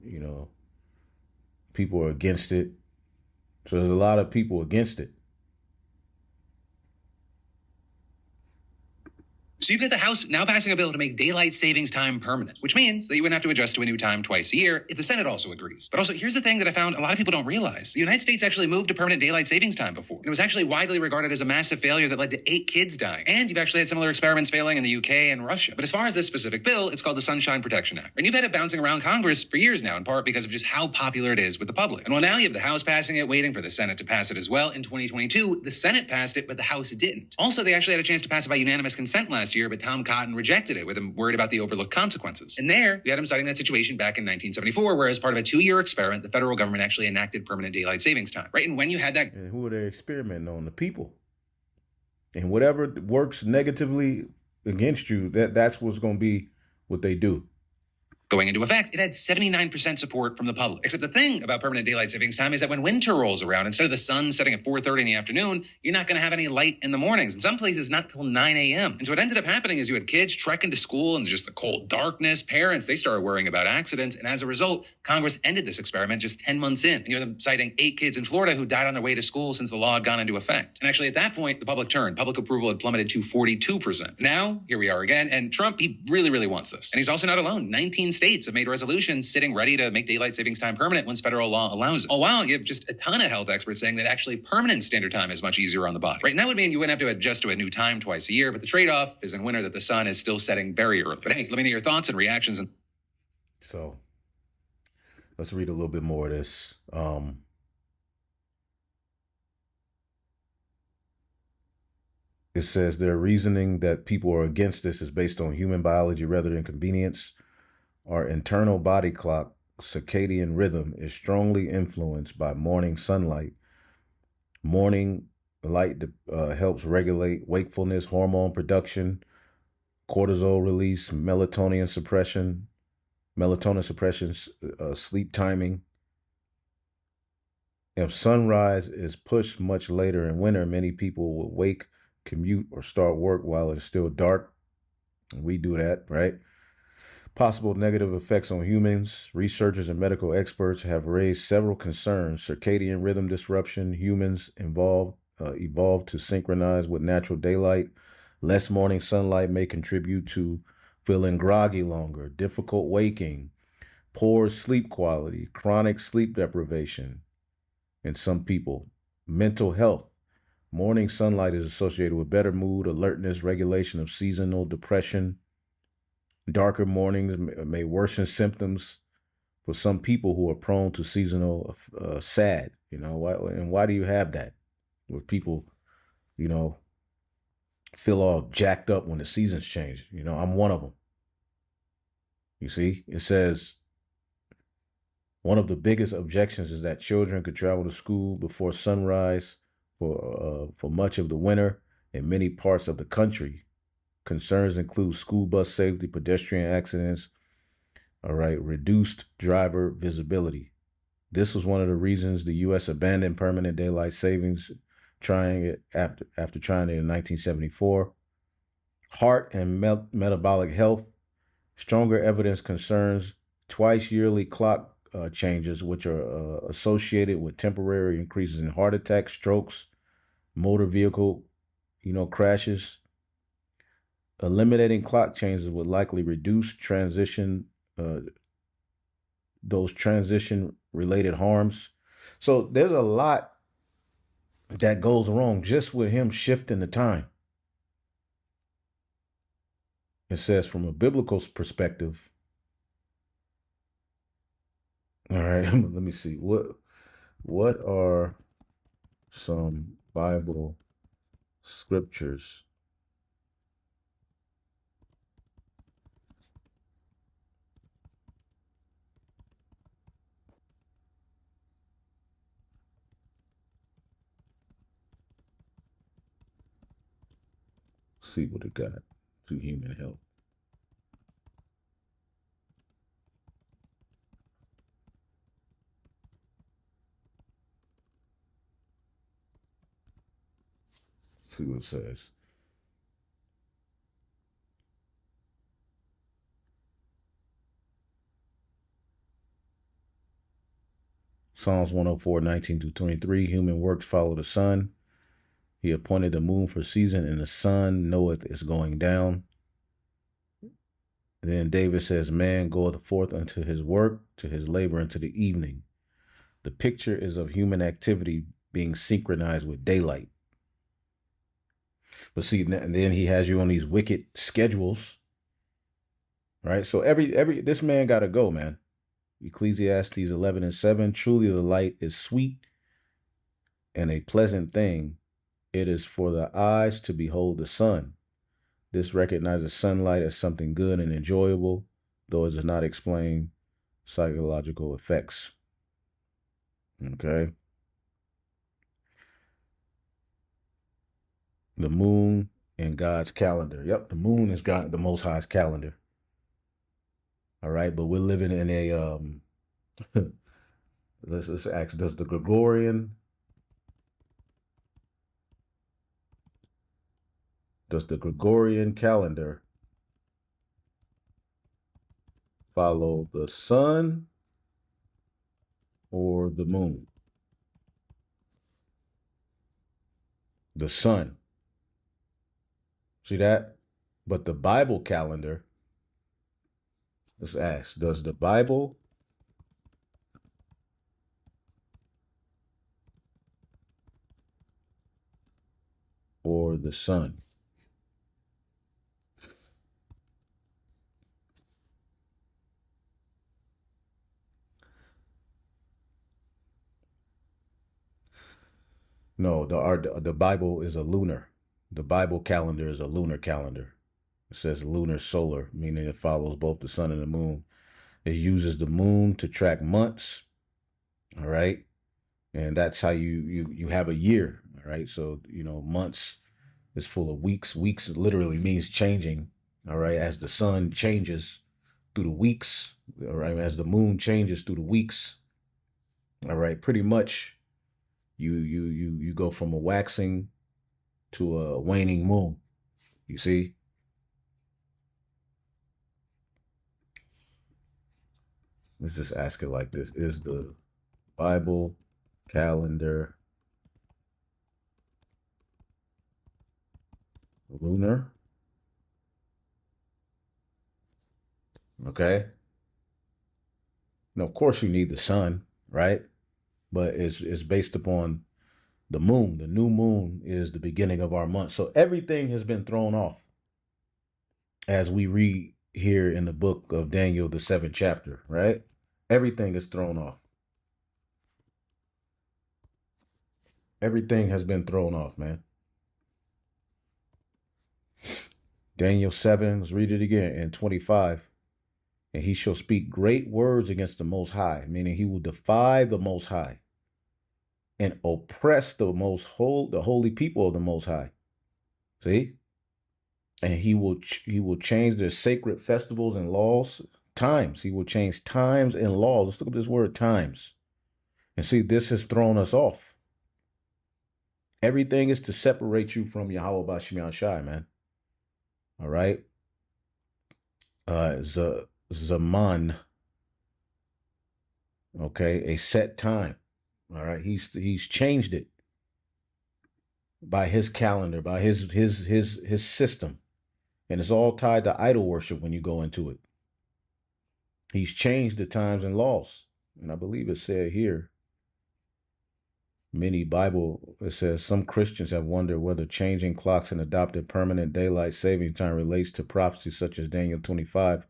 people are against it. So there's a lot of people against it. So you've got the House now passing a bill to make daylight savings time permanent, which means that you wouldn't have to adjust to a new time twice a year if the Senate also agrees. But also, here's the thing that I found a lot of people don't realize. The United States actually moved to permanent daylight savings time before. And it was actually widely regarded as a massive failure that led to 8 kids dying. And you've actually had similar experiments failing in the UK and Russia. But as far as this specific bill, it's called the Sunshine Protection Act. And you've had it bouncing around Congress for years now, in part because of just how popular it is with the public. And while now you have the House passing it, waiting for the Senate to pass it as well, in 2022, the Senate passed it, but the House didn't. Also, they actually had a chance to pass it by unanimous consent last year, but Tom Cotton rejected it with him worried about the overlooked consequences. And there, we had him citing that situation back in 1974, where as part of a 2-year experiment, the federal government actually enacted permanent daylight savings time, right? And when you had that... And who are they experimenting on? The people. And whatever works negatively against you, that's what's going to be what they do. Going into effect, it had 79% support from the public. Except the thing about permanent daylight savings time is that when winter rolls around, instead of the sun setting at 4:30 in the afternoon, you're not going to have any light in the mornings. In some places, not till 9 a.m. And so what ended up happening is you had kids trekking to school in just the cold darkness. Parents, they started worrying about accidents. And as a result, Congress ended this experiment just 10 months in. And you have them citing 8 kids in Florida who died on their way to school since the law had gone into effect. And actually, at that point, the public turned. Public approval had plummeted to 42%. Now, here we are again. And Trump, he really, really wants this. And he's also not alone. 19 states have made resolutions sitting ready to make daylight savings time permanent once federal law allows it. Oh, wow, you have just a ton of health experts saying that actually permanent standard time is much easier on the body. Right? And that would mean you wouldn't have to adjust to a new time twice a year, but the trade-off is in winter that the sun is still setting very early. But hey, let me know your thoughts and reactions. So let's read a little bit more of this. It says their reasoning that people are against this is based on human biology rather than convenience. Our internal body clock, circadian rhythm, is strongly influenced by morning sunlight. Morning light helps regulate wakefulness, hormone production, cortisol release, melatonin suppression, sleep timing. If sunrise is pushed much later in winter, many people will wake, commute, or start work while it's still dark. We do that, right? Possible negative effects on humans. Researchers and medical experts have raised several concerns. Circadian rhythm disruption. Humans evolved to synchronize with natural daylight. Less morning sunlight may contribute to feeling groggy longer, difficult waking, poor sleep quality, chronic sleep deprivation in some people. Mental health. Morning sunlight is associated with better mood, alertness, regulation of seasonal depression. Darker mornings may worsen symptoms for some people who are prone to seasonal SAD. You know, why do you have that? Where people, you know, feel all jacked up when the seasons change. You know, I'm one of them. You see, it says one of the biggest objections is that children could travel to school before sunrise for much of the winter in many parts of the country. Concerns include school bus safety, pedestrian accidents, reduced driver visibility. This was one of the reasons the U.S. abandoned permanent daylight savings, trying it after trying it in 1974. Heart and metabolic health. Stronger evidence concerns twice yearly clock changes, which are associated with temporary increases in heart attacks, strokes, motor vehicle, crashes. Eliminating clock changes would likely reduce those transition-related harms. So there's a lot that goes wrong just with him shifting the time. It says from a biblical perspective. All right, let me see. What are some Bible scriptures see what it got to human health? See what it says. Psalms 104, 19-23. Human works follow the sun. He appointed the moon for season, and the sun knoweth its going down. And then David says, man goeth forth unto his work, to his labor unto the evening. The picture is of human activity being synchronized with daylight. But see, and then he has you on these wicked schedules, right? So this man got to go, man. Ecclesiastes 11:7. Truly the light is sweet and a pleasant thing. It is for the eyes to behold the sun. This recognizes sunlight as something good and enjoyable, though it does not explain psychological effects. Okay. The moon in God's calendar. Yep, the moon is God, the Most High's calendar. All right, but we're living in a let's ask, does the Gregorian calendar follow the sun or the moon? The sun. See that? But the Bible calendar, let's ask, does the Bible or the sun? No, the Bible is a lunar. The Bible calendar is a lunar calendar. It says lunar solar, meaning it follows both the sun and the moon. It uses the moon to track months. All right. And that's how you have a year. All right. So, months is full of weeks. Weeks literally means changing. All right. As the sun changes through the weeks. All right. As the moon changes through the weeks. All right. Pretty much you go from a waxing to a waning moon. You see? Let's just ask it like this. Is the Bible calendar lunar? Okay. Now, of course, you need the sun, right? But it's based upon the moon. The new moon is the beginning of our month. So everything has been thrown off as we read here in the book of Daniel, the 7th chapter, right? Everything is thrown off. Everything has been thrown off, man. Daniel 7, let's read it again, in 25. And he shall speak great words against the Most High, meaning he will defy the Most High and oppress the holy people of the Most High. See? And he will change their sacred festivals and laws, times. He will change times and laws. Let's look at this word times. And see, this has thrown us off. Everything is to separate you from Yahweh Bashim Shai, man. All right. Zaman. Okay, a set time. All right. He's changed it by his calendar, by his system. And it's all tied to idol worship when you go into it. He's changed the times and laws. And I believe it said here, many Bible, it says some Christians have wondered whether changing clocks and adopted permanent daylight saving time relates to prophecy such as Daniel 25,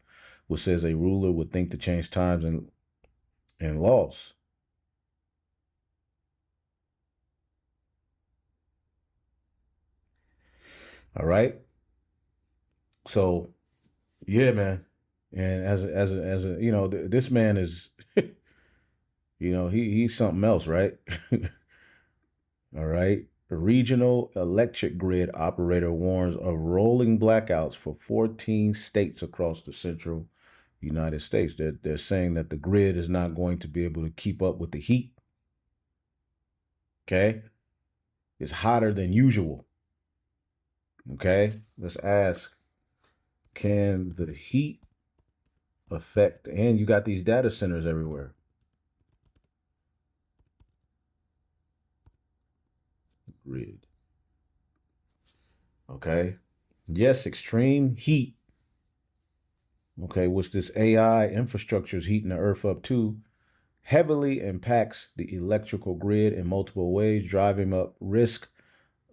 which says a ruler would think to change times and laws. All right. So, yeah, man. And as a this man is, he's something else, right? All right. A regional electric grid operator warns of rolling blackouts for 14 states across the central United States. They're saying that the grid is not going to be able to keep up with the heat. Okay. It's hotter than usual. Okay. Let's ask, can the heat affect, and you got these data centers everywhere. Grid. Okay. Yes, extreme heat. Okay, which this AI infrastructure is heating the earth up to, heavily impacts the electrical grid in multiple ways, driving up risk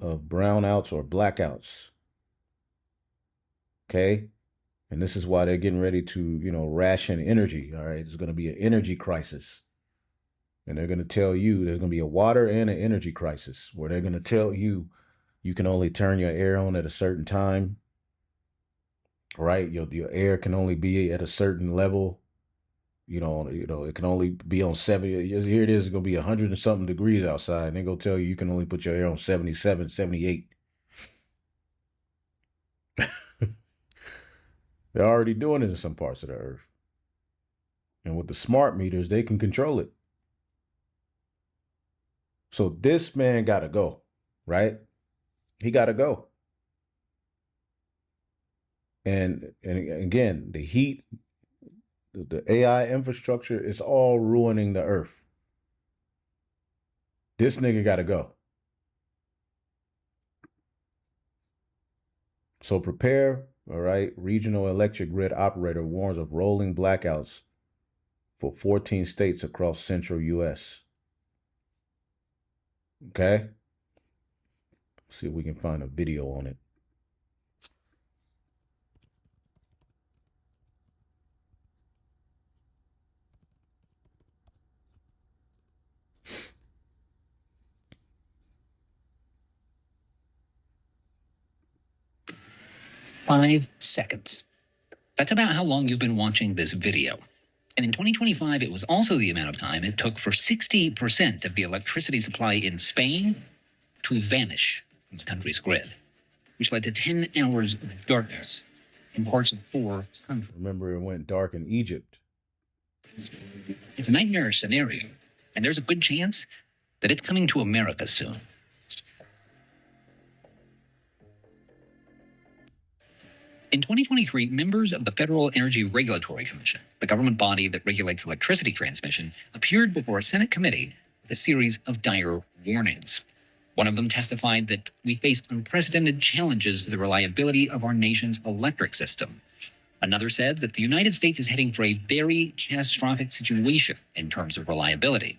of brownouts or blackouts. Okay. And this is why they're getting ready to, ration energy. All right. There's going to be an energy crisis. And they're going to tell you there's going to be a water and an energy crisis where they're going to tell you you can only turn your air on at a certain time. Right? Your air can only be at a certain level. It can only be on 70. Here it is, it's going to be 100 and something degrees outside. And they're going to tell you can only put your air on 77, 78. They're already doing it in some parts of the earth. And with the smart meters, they can control it. So this man got to go, right? He got to go. And again, the heat, the AI infrastructure is all ruining the earth. This nigga got to go. So prepare, all right? Regional electric grid operator warns of rolling blackouts for 14 states across central U.S. Okay? See if we can find a video on it. Five seconds. That's about how long you've been watching this video. And in 2025, it was also the amount of time it took for 60% of the electricity supply in Spain to vanish from the country's grid, which led to 10 hours of darkness in parts of 4 countries. Remember, it went dark in Egypt. It's a nightmarish scenario, and there's a good chance that it's coming to America soon. In 2023, members of the Federal Energy Regulatory Commission, the government body that regulates electricity transmission, appeared before a Senate committee with a series of dire warnings. One of them testified that we face unprecedented challenges to the reliability of our nation's electric system. Another said that the United States is heading for a very catastrophic situation in terms of reliability.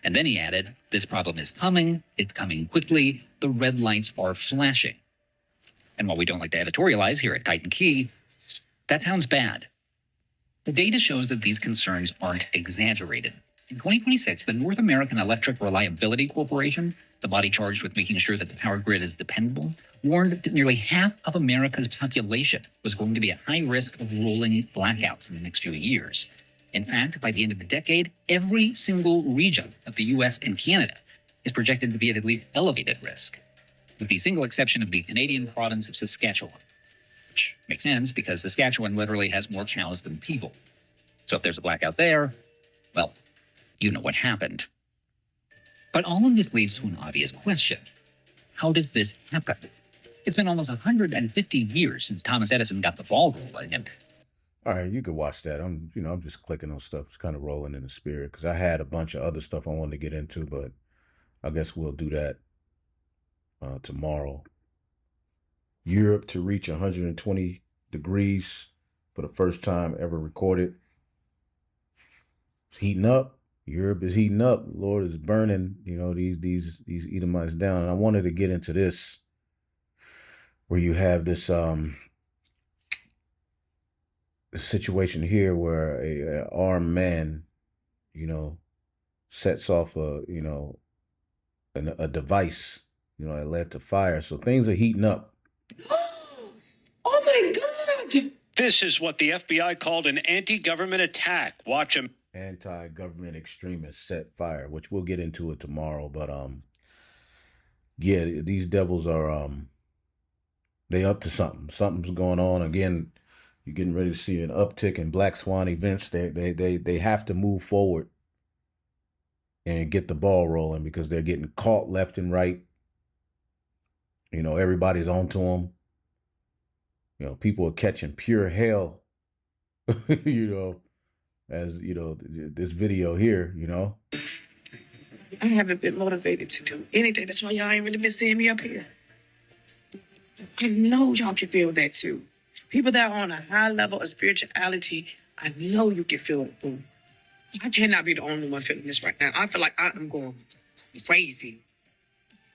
And then he added, this problem is coming, it's coming quickly, the red lights are flashing. And while we don't like to editorialize here at Titan Key, that sounds bad. The data shows that these concerns aren't exaggerated. In 2026, the North American Electric Reliability Corporation, the body charged with making sure that the power grid is dependable, warned that nearly half of America's population was going to be at high risk of rolling blackouts in the next few years. In fact, by the end of the decade, every single region of the US and Canada is projected to be at least elevated risk, with the single exception of the Canadian province of Saskatchewan, which makes sense because Saskatchewan literally has more cows than people. So if there's a blackout there, well, you know what happened. But all of this leads to an obvious question. How does this happen? It's been almost 150 years since Thomas Edison got the ball rolling. And all right, you can watch that. I'm just clicking on stuff. It's kind of rolling in the spirit because I had a bunch of other stuff I wanted to get into, but I guess we'll do that tomorrow. Europe to reach 120 degrees for the first time ever recorded. It's heating up. Europe is heating up. Lord is burning, these Edomites down. And I wanted to get into this, where you have this situation here where a armed man, sets off a device, that led to fire. So things are heating up. Oh my God! This is what the FBI called an anti-government attack. Watch him. Anti-government extremists set fire, which we'll get into it tomorrow. But yeah, these devils are they up to something. Something's going on. Again, you're getting ready to see an uptick in Black Swan events. They have to move forward and get the ball rolling because they're getting caught left and right. Everybody's onto them. People are catching pure hell. As this video here, I haven't been motivated to do anything. That's why y'all ain't really been seeing me up here. I know y'all can feel that too. People that are on a high level of spirituality, I know you can feel it too. I cannot be the only one feeling this right now. I feel like I am going crazy.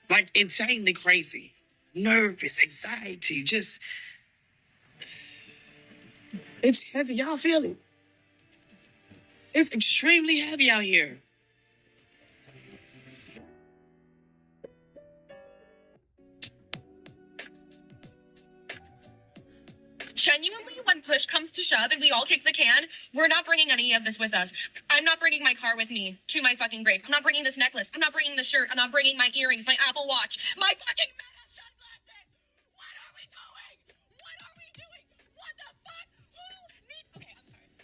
Like insanely crazy. Nervous, anxiety, just... It's heavy. Y'all feel it? It's extremely heavy out here. Genuinely, when push comes to shove and we all kick the can, we're not bringing any of this with us. I'm not bringing my car with me to my fucking grave. I'm not bringing this necklace. I'm not bringing the shirt. I'm not bringing my earrings, my Apple Watch, my fucking Meta sunglasses. What are we doing? What are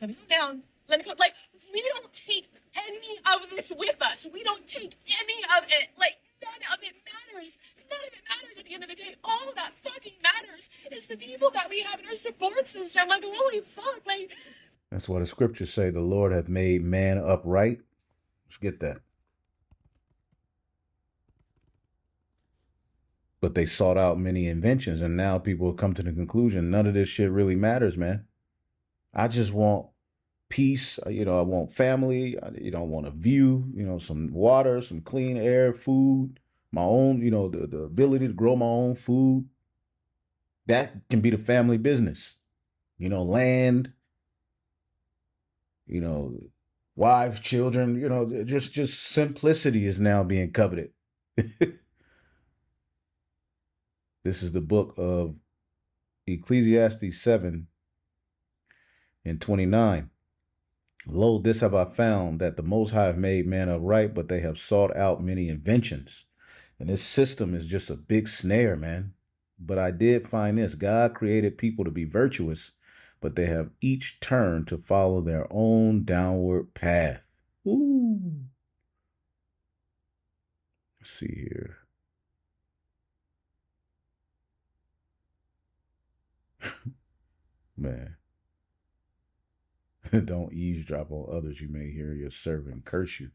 Let me calm down. Let me calm. Like, we don't take any of this with us. We don't take any of it. Like, none of it matters. None of it matters at the end of the day. All that fucking matters is the people that we have in our support system. Like, holy fuck. Like, that's why the scriptures say the Lord hath made man upright. Let's get that. But they sought out many inventions, and now people have come to the conclusion none of this shit really matters, man. I just want peace. I want family. I want a view, some water, some clean air, food, my own, the ability to grow my own food. That can be the family business. Land, wives, children, just simplicity is now being coveted. This is the book of Ecclesiastes 7 and 29. Lo, this have I found, that the Most High have made man upright, but they have sought out many inventions. And this system is just a big snare, man. But I did find this. God created people to be virtuous, but they have each turned to follow their own downward path. Ooh. Let's see here. Man. Don't eavesdrop on others. You may hear your servant curse you.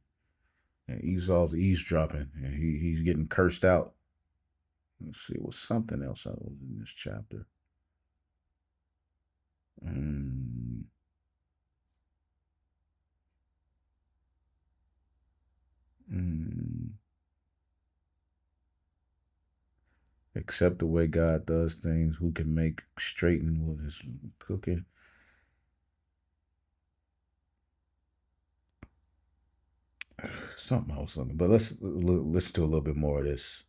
And Esau's eavesdropping, and he's getting cursed out. Let's see, what's something else I was in this chapter? Except the way God does things, who can make straighten with his cooking? Something else, but let's listen to a little bit more of this.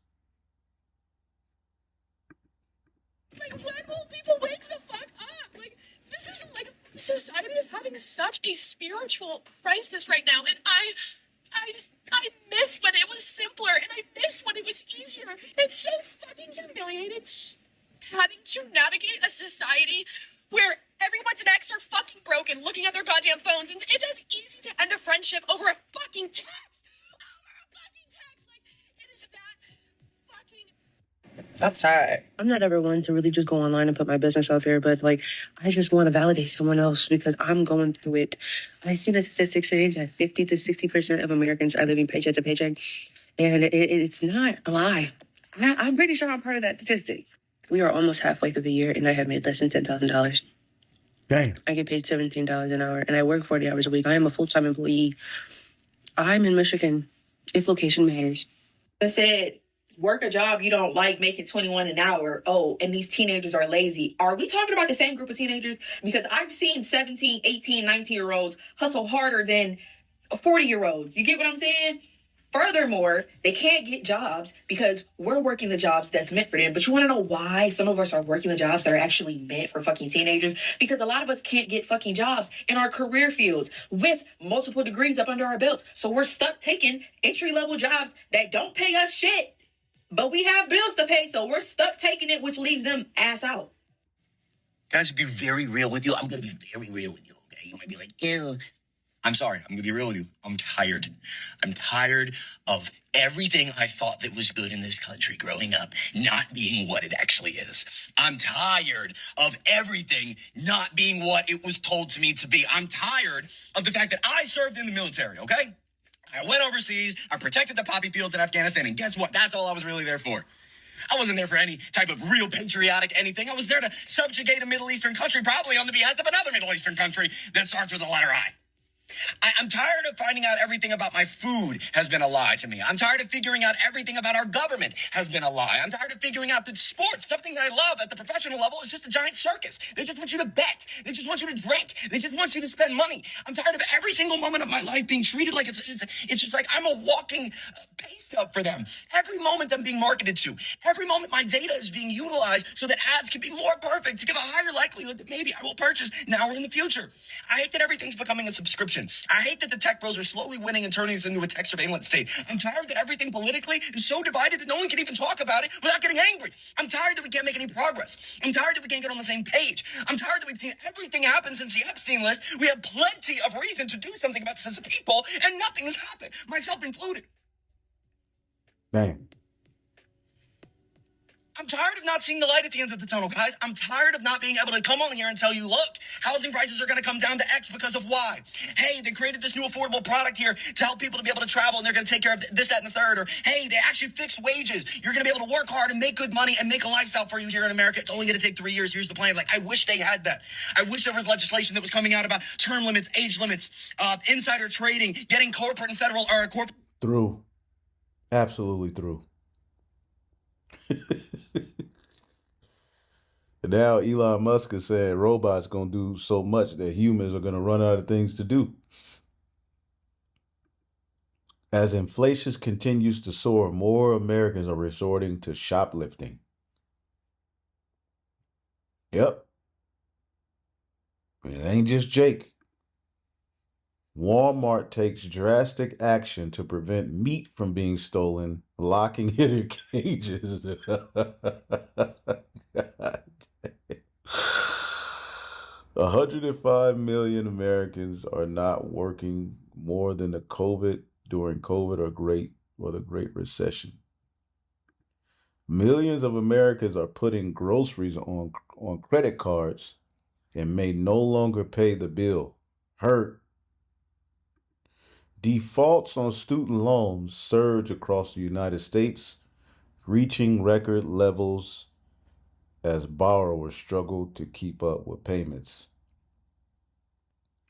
Like, when will people wake the fuck up? Like, this is like, society is having such a spiritual crisis right now, and I miss when it was simpler, and I miss when it was easier. It's so fucking humiliating having to navigate a society where everyone's necks are fucking broken, looking at their goddamn phones, and it's as easy to end a friendship over a fucking text. That's sad. I'm not ever one to really just go online and put my business out there, but like, I just want to validate someone else because I'm going through it. I see the statistics saying that 50 to 60% of Americans are living paycheck to paycheck, and it's not a lie. I'm pretty sure I'm part of that statistic. We are almost halfway through the year, and I have made less than $10,000. Dang. I get paid $17 an hour, and I work 40 hours a week. I am a full-time employee. I'm in Michigan, if location matters. I said, work a job you don't like, making $21 an hour. Oh, and these teenagers are lazy. Are we talking about the same group of teenagers? Because I've seen 17, 18, 19-year-olds hustle harder than 40-year-olds. You get what I'm saying? Furthermore, they can't get jobs because we're working the jobs that's meant for them. But you want to know why some of us are working the jobs that are actually meant for fucking teenagers? Because a lot of us can't get fucking jobs in our career fields with multiple degrees up under our belts. So we're stuck taking entry-level jobs that don't pay us shit. But we have bills to pay, so we're stuck taking it, which leaves them ass out. Can I just be very real with you? I'm going to be very real with you, okay? You might be like, ew. I'm sorry. I'm going to be real with you. I'm tired. I'm tired of everything I thought that was good in this country growing up not being what it actually is. I'm tired of everything not being what it was told to me to be. I'm tired of the fact that I served in the military, okay? I went overseas, I protected the poppy fields in Afghanistan, and guess what? That's all I was really there for. I wasn't there for any type of real patriotic anything. I was there to subjugate a Middle Eastern country, probably on the behest of another Middle Eastern country that starts with the letter I. I'm tired of finding out everything about my food has been a lie to me. I'm tired of figuring out everything about our government has been a lie. I'm tired of figuring out that sports, something that I love at the professional level, is just a giant circus. They just want you to bet. They just want you to drink. They just want you to spend money. I'm tired of every single moment of my life being treated like it's just like I'm a walking pay stub for them. Every moment I'm being marketed to, every moment my data is being utilized so that ads can be more perfect to give a higher likelihood that maybe I will purchase now or in the future. I hate that everything's becoming a subscription. I hate that the tech bros are slowly winning and turning this into a tech surveillance state. I'm tired that everything politically is so divided that no one can even talk about it without getting angry. I'm tired that we can't make any progress. I'm tired that we can't get on the same page. I'm tired that we've seen everything happen since the Epstein list. We have plenty of reason to do something about this as a people, and nothing has happened, myself included. Bang. I'm tired of not seeing the light at the end of the tunnel, guys. I'm tired of not being able to come on here and tell you, look, housing prices are going to come down to X because of Y. Hey, they created this new affordable product here to help people to be able to travel, and they're going to take care of this, that, and the third. Or, hey, they actually fixed wages. You're going to be able to work hard and make good money and make a lifestyle for you here in America. It's only going to take 3 years. Here's the plan. Like, I wish they had that. I wish there was legislation that was coming out about term limits, age limits, insider trading, getting corporate and federal or corporate. Through. Absolutely through. Now Elon Musk has said robots going to do so much that humans are going to run out of things to do. As inflation continues to soar, more Americans are resorting to shoplifting. Yep. It ain't just Jake. Walmart takes drastic action to prevent meat from being stolen, locking it in cages. 105 million Americans are not working more than during COVID or the Great Recession. Millions of Americans are putting groceries on credit cards and may no longer pay the bill. Hurt. Defaults on student loans surge across the United States, reaching record levels as borrowers struggle to keep up with payments.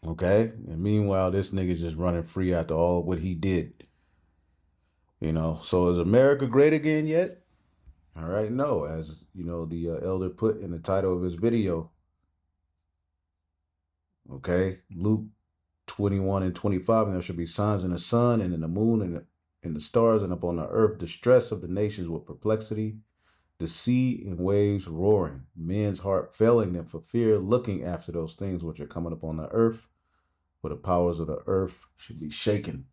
Okay? And meanwhile, this nigga's just running free after all what he did. You know, so is America great again yet? All right, no. As, you know, the elder put in the title of his video. Okay? Luke 21 and 25, and there shall be signs in the sun and in the moon and in the stars and upon the earth, distress of the nations with perplexity, the sea and waves roaring, men's heart failing them for fear, looking after those things which are coming upon the earth, for the powers of the earth should be shaken.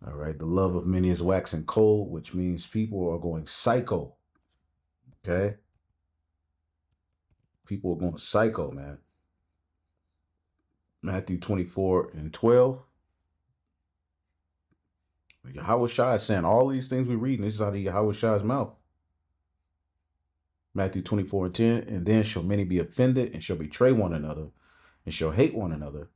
All right, the love of many is waxing cold, which means people are going psycho. Okay? People are going psycho, man. Matthew 24 and 12. Yahweh Shai is saying all these things we read, and this is out of Yahweh Shai's mouth. Matthew 24 and 10. And then shall many be offended, and shall betray one another, and shall hate one another.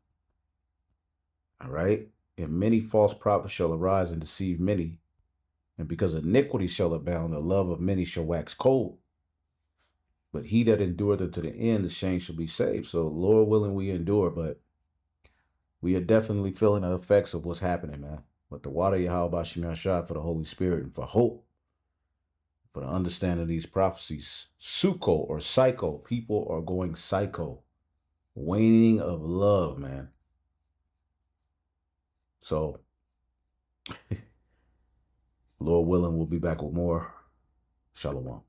All right? And many false prophets shall arise and deceive many. And because iniquity shall abound, the love of many shall wax cold. But he that endureth unto the end, the same shall be saved. So, Lord willing, we endure, but we are definitely feeling the effects of what's happening, man. But the water Yahweh Bashim Yashai for the Holy Spirit and for hope, for the understanding of these prophecies. Suko or psycho, people are going psycho. Waning of love, man. So, Lord willing, we'll be back with more. Shalom.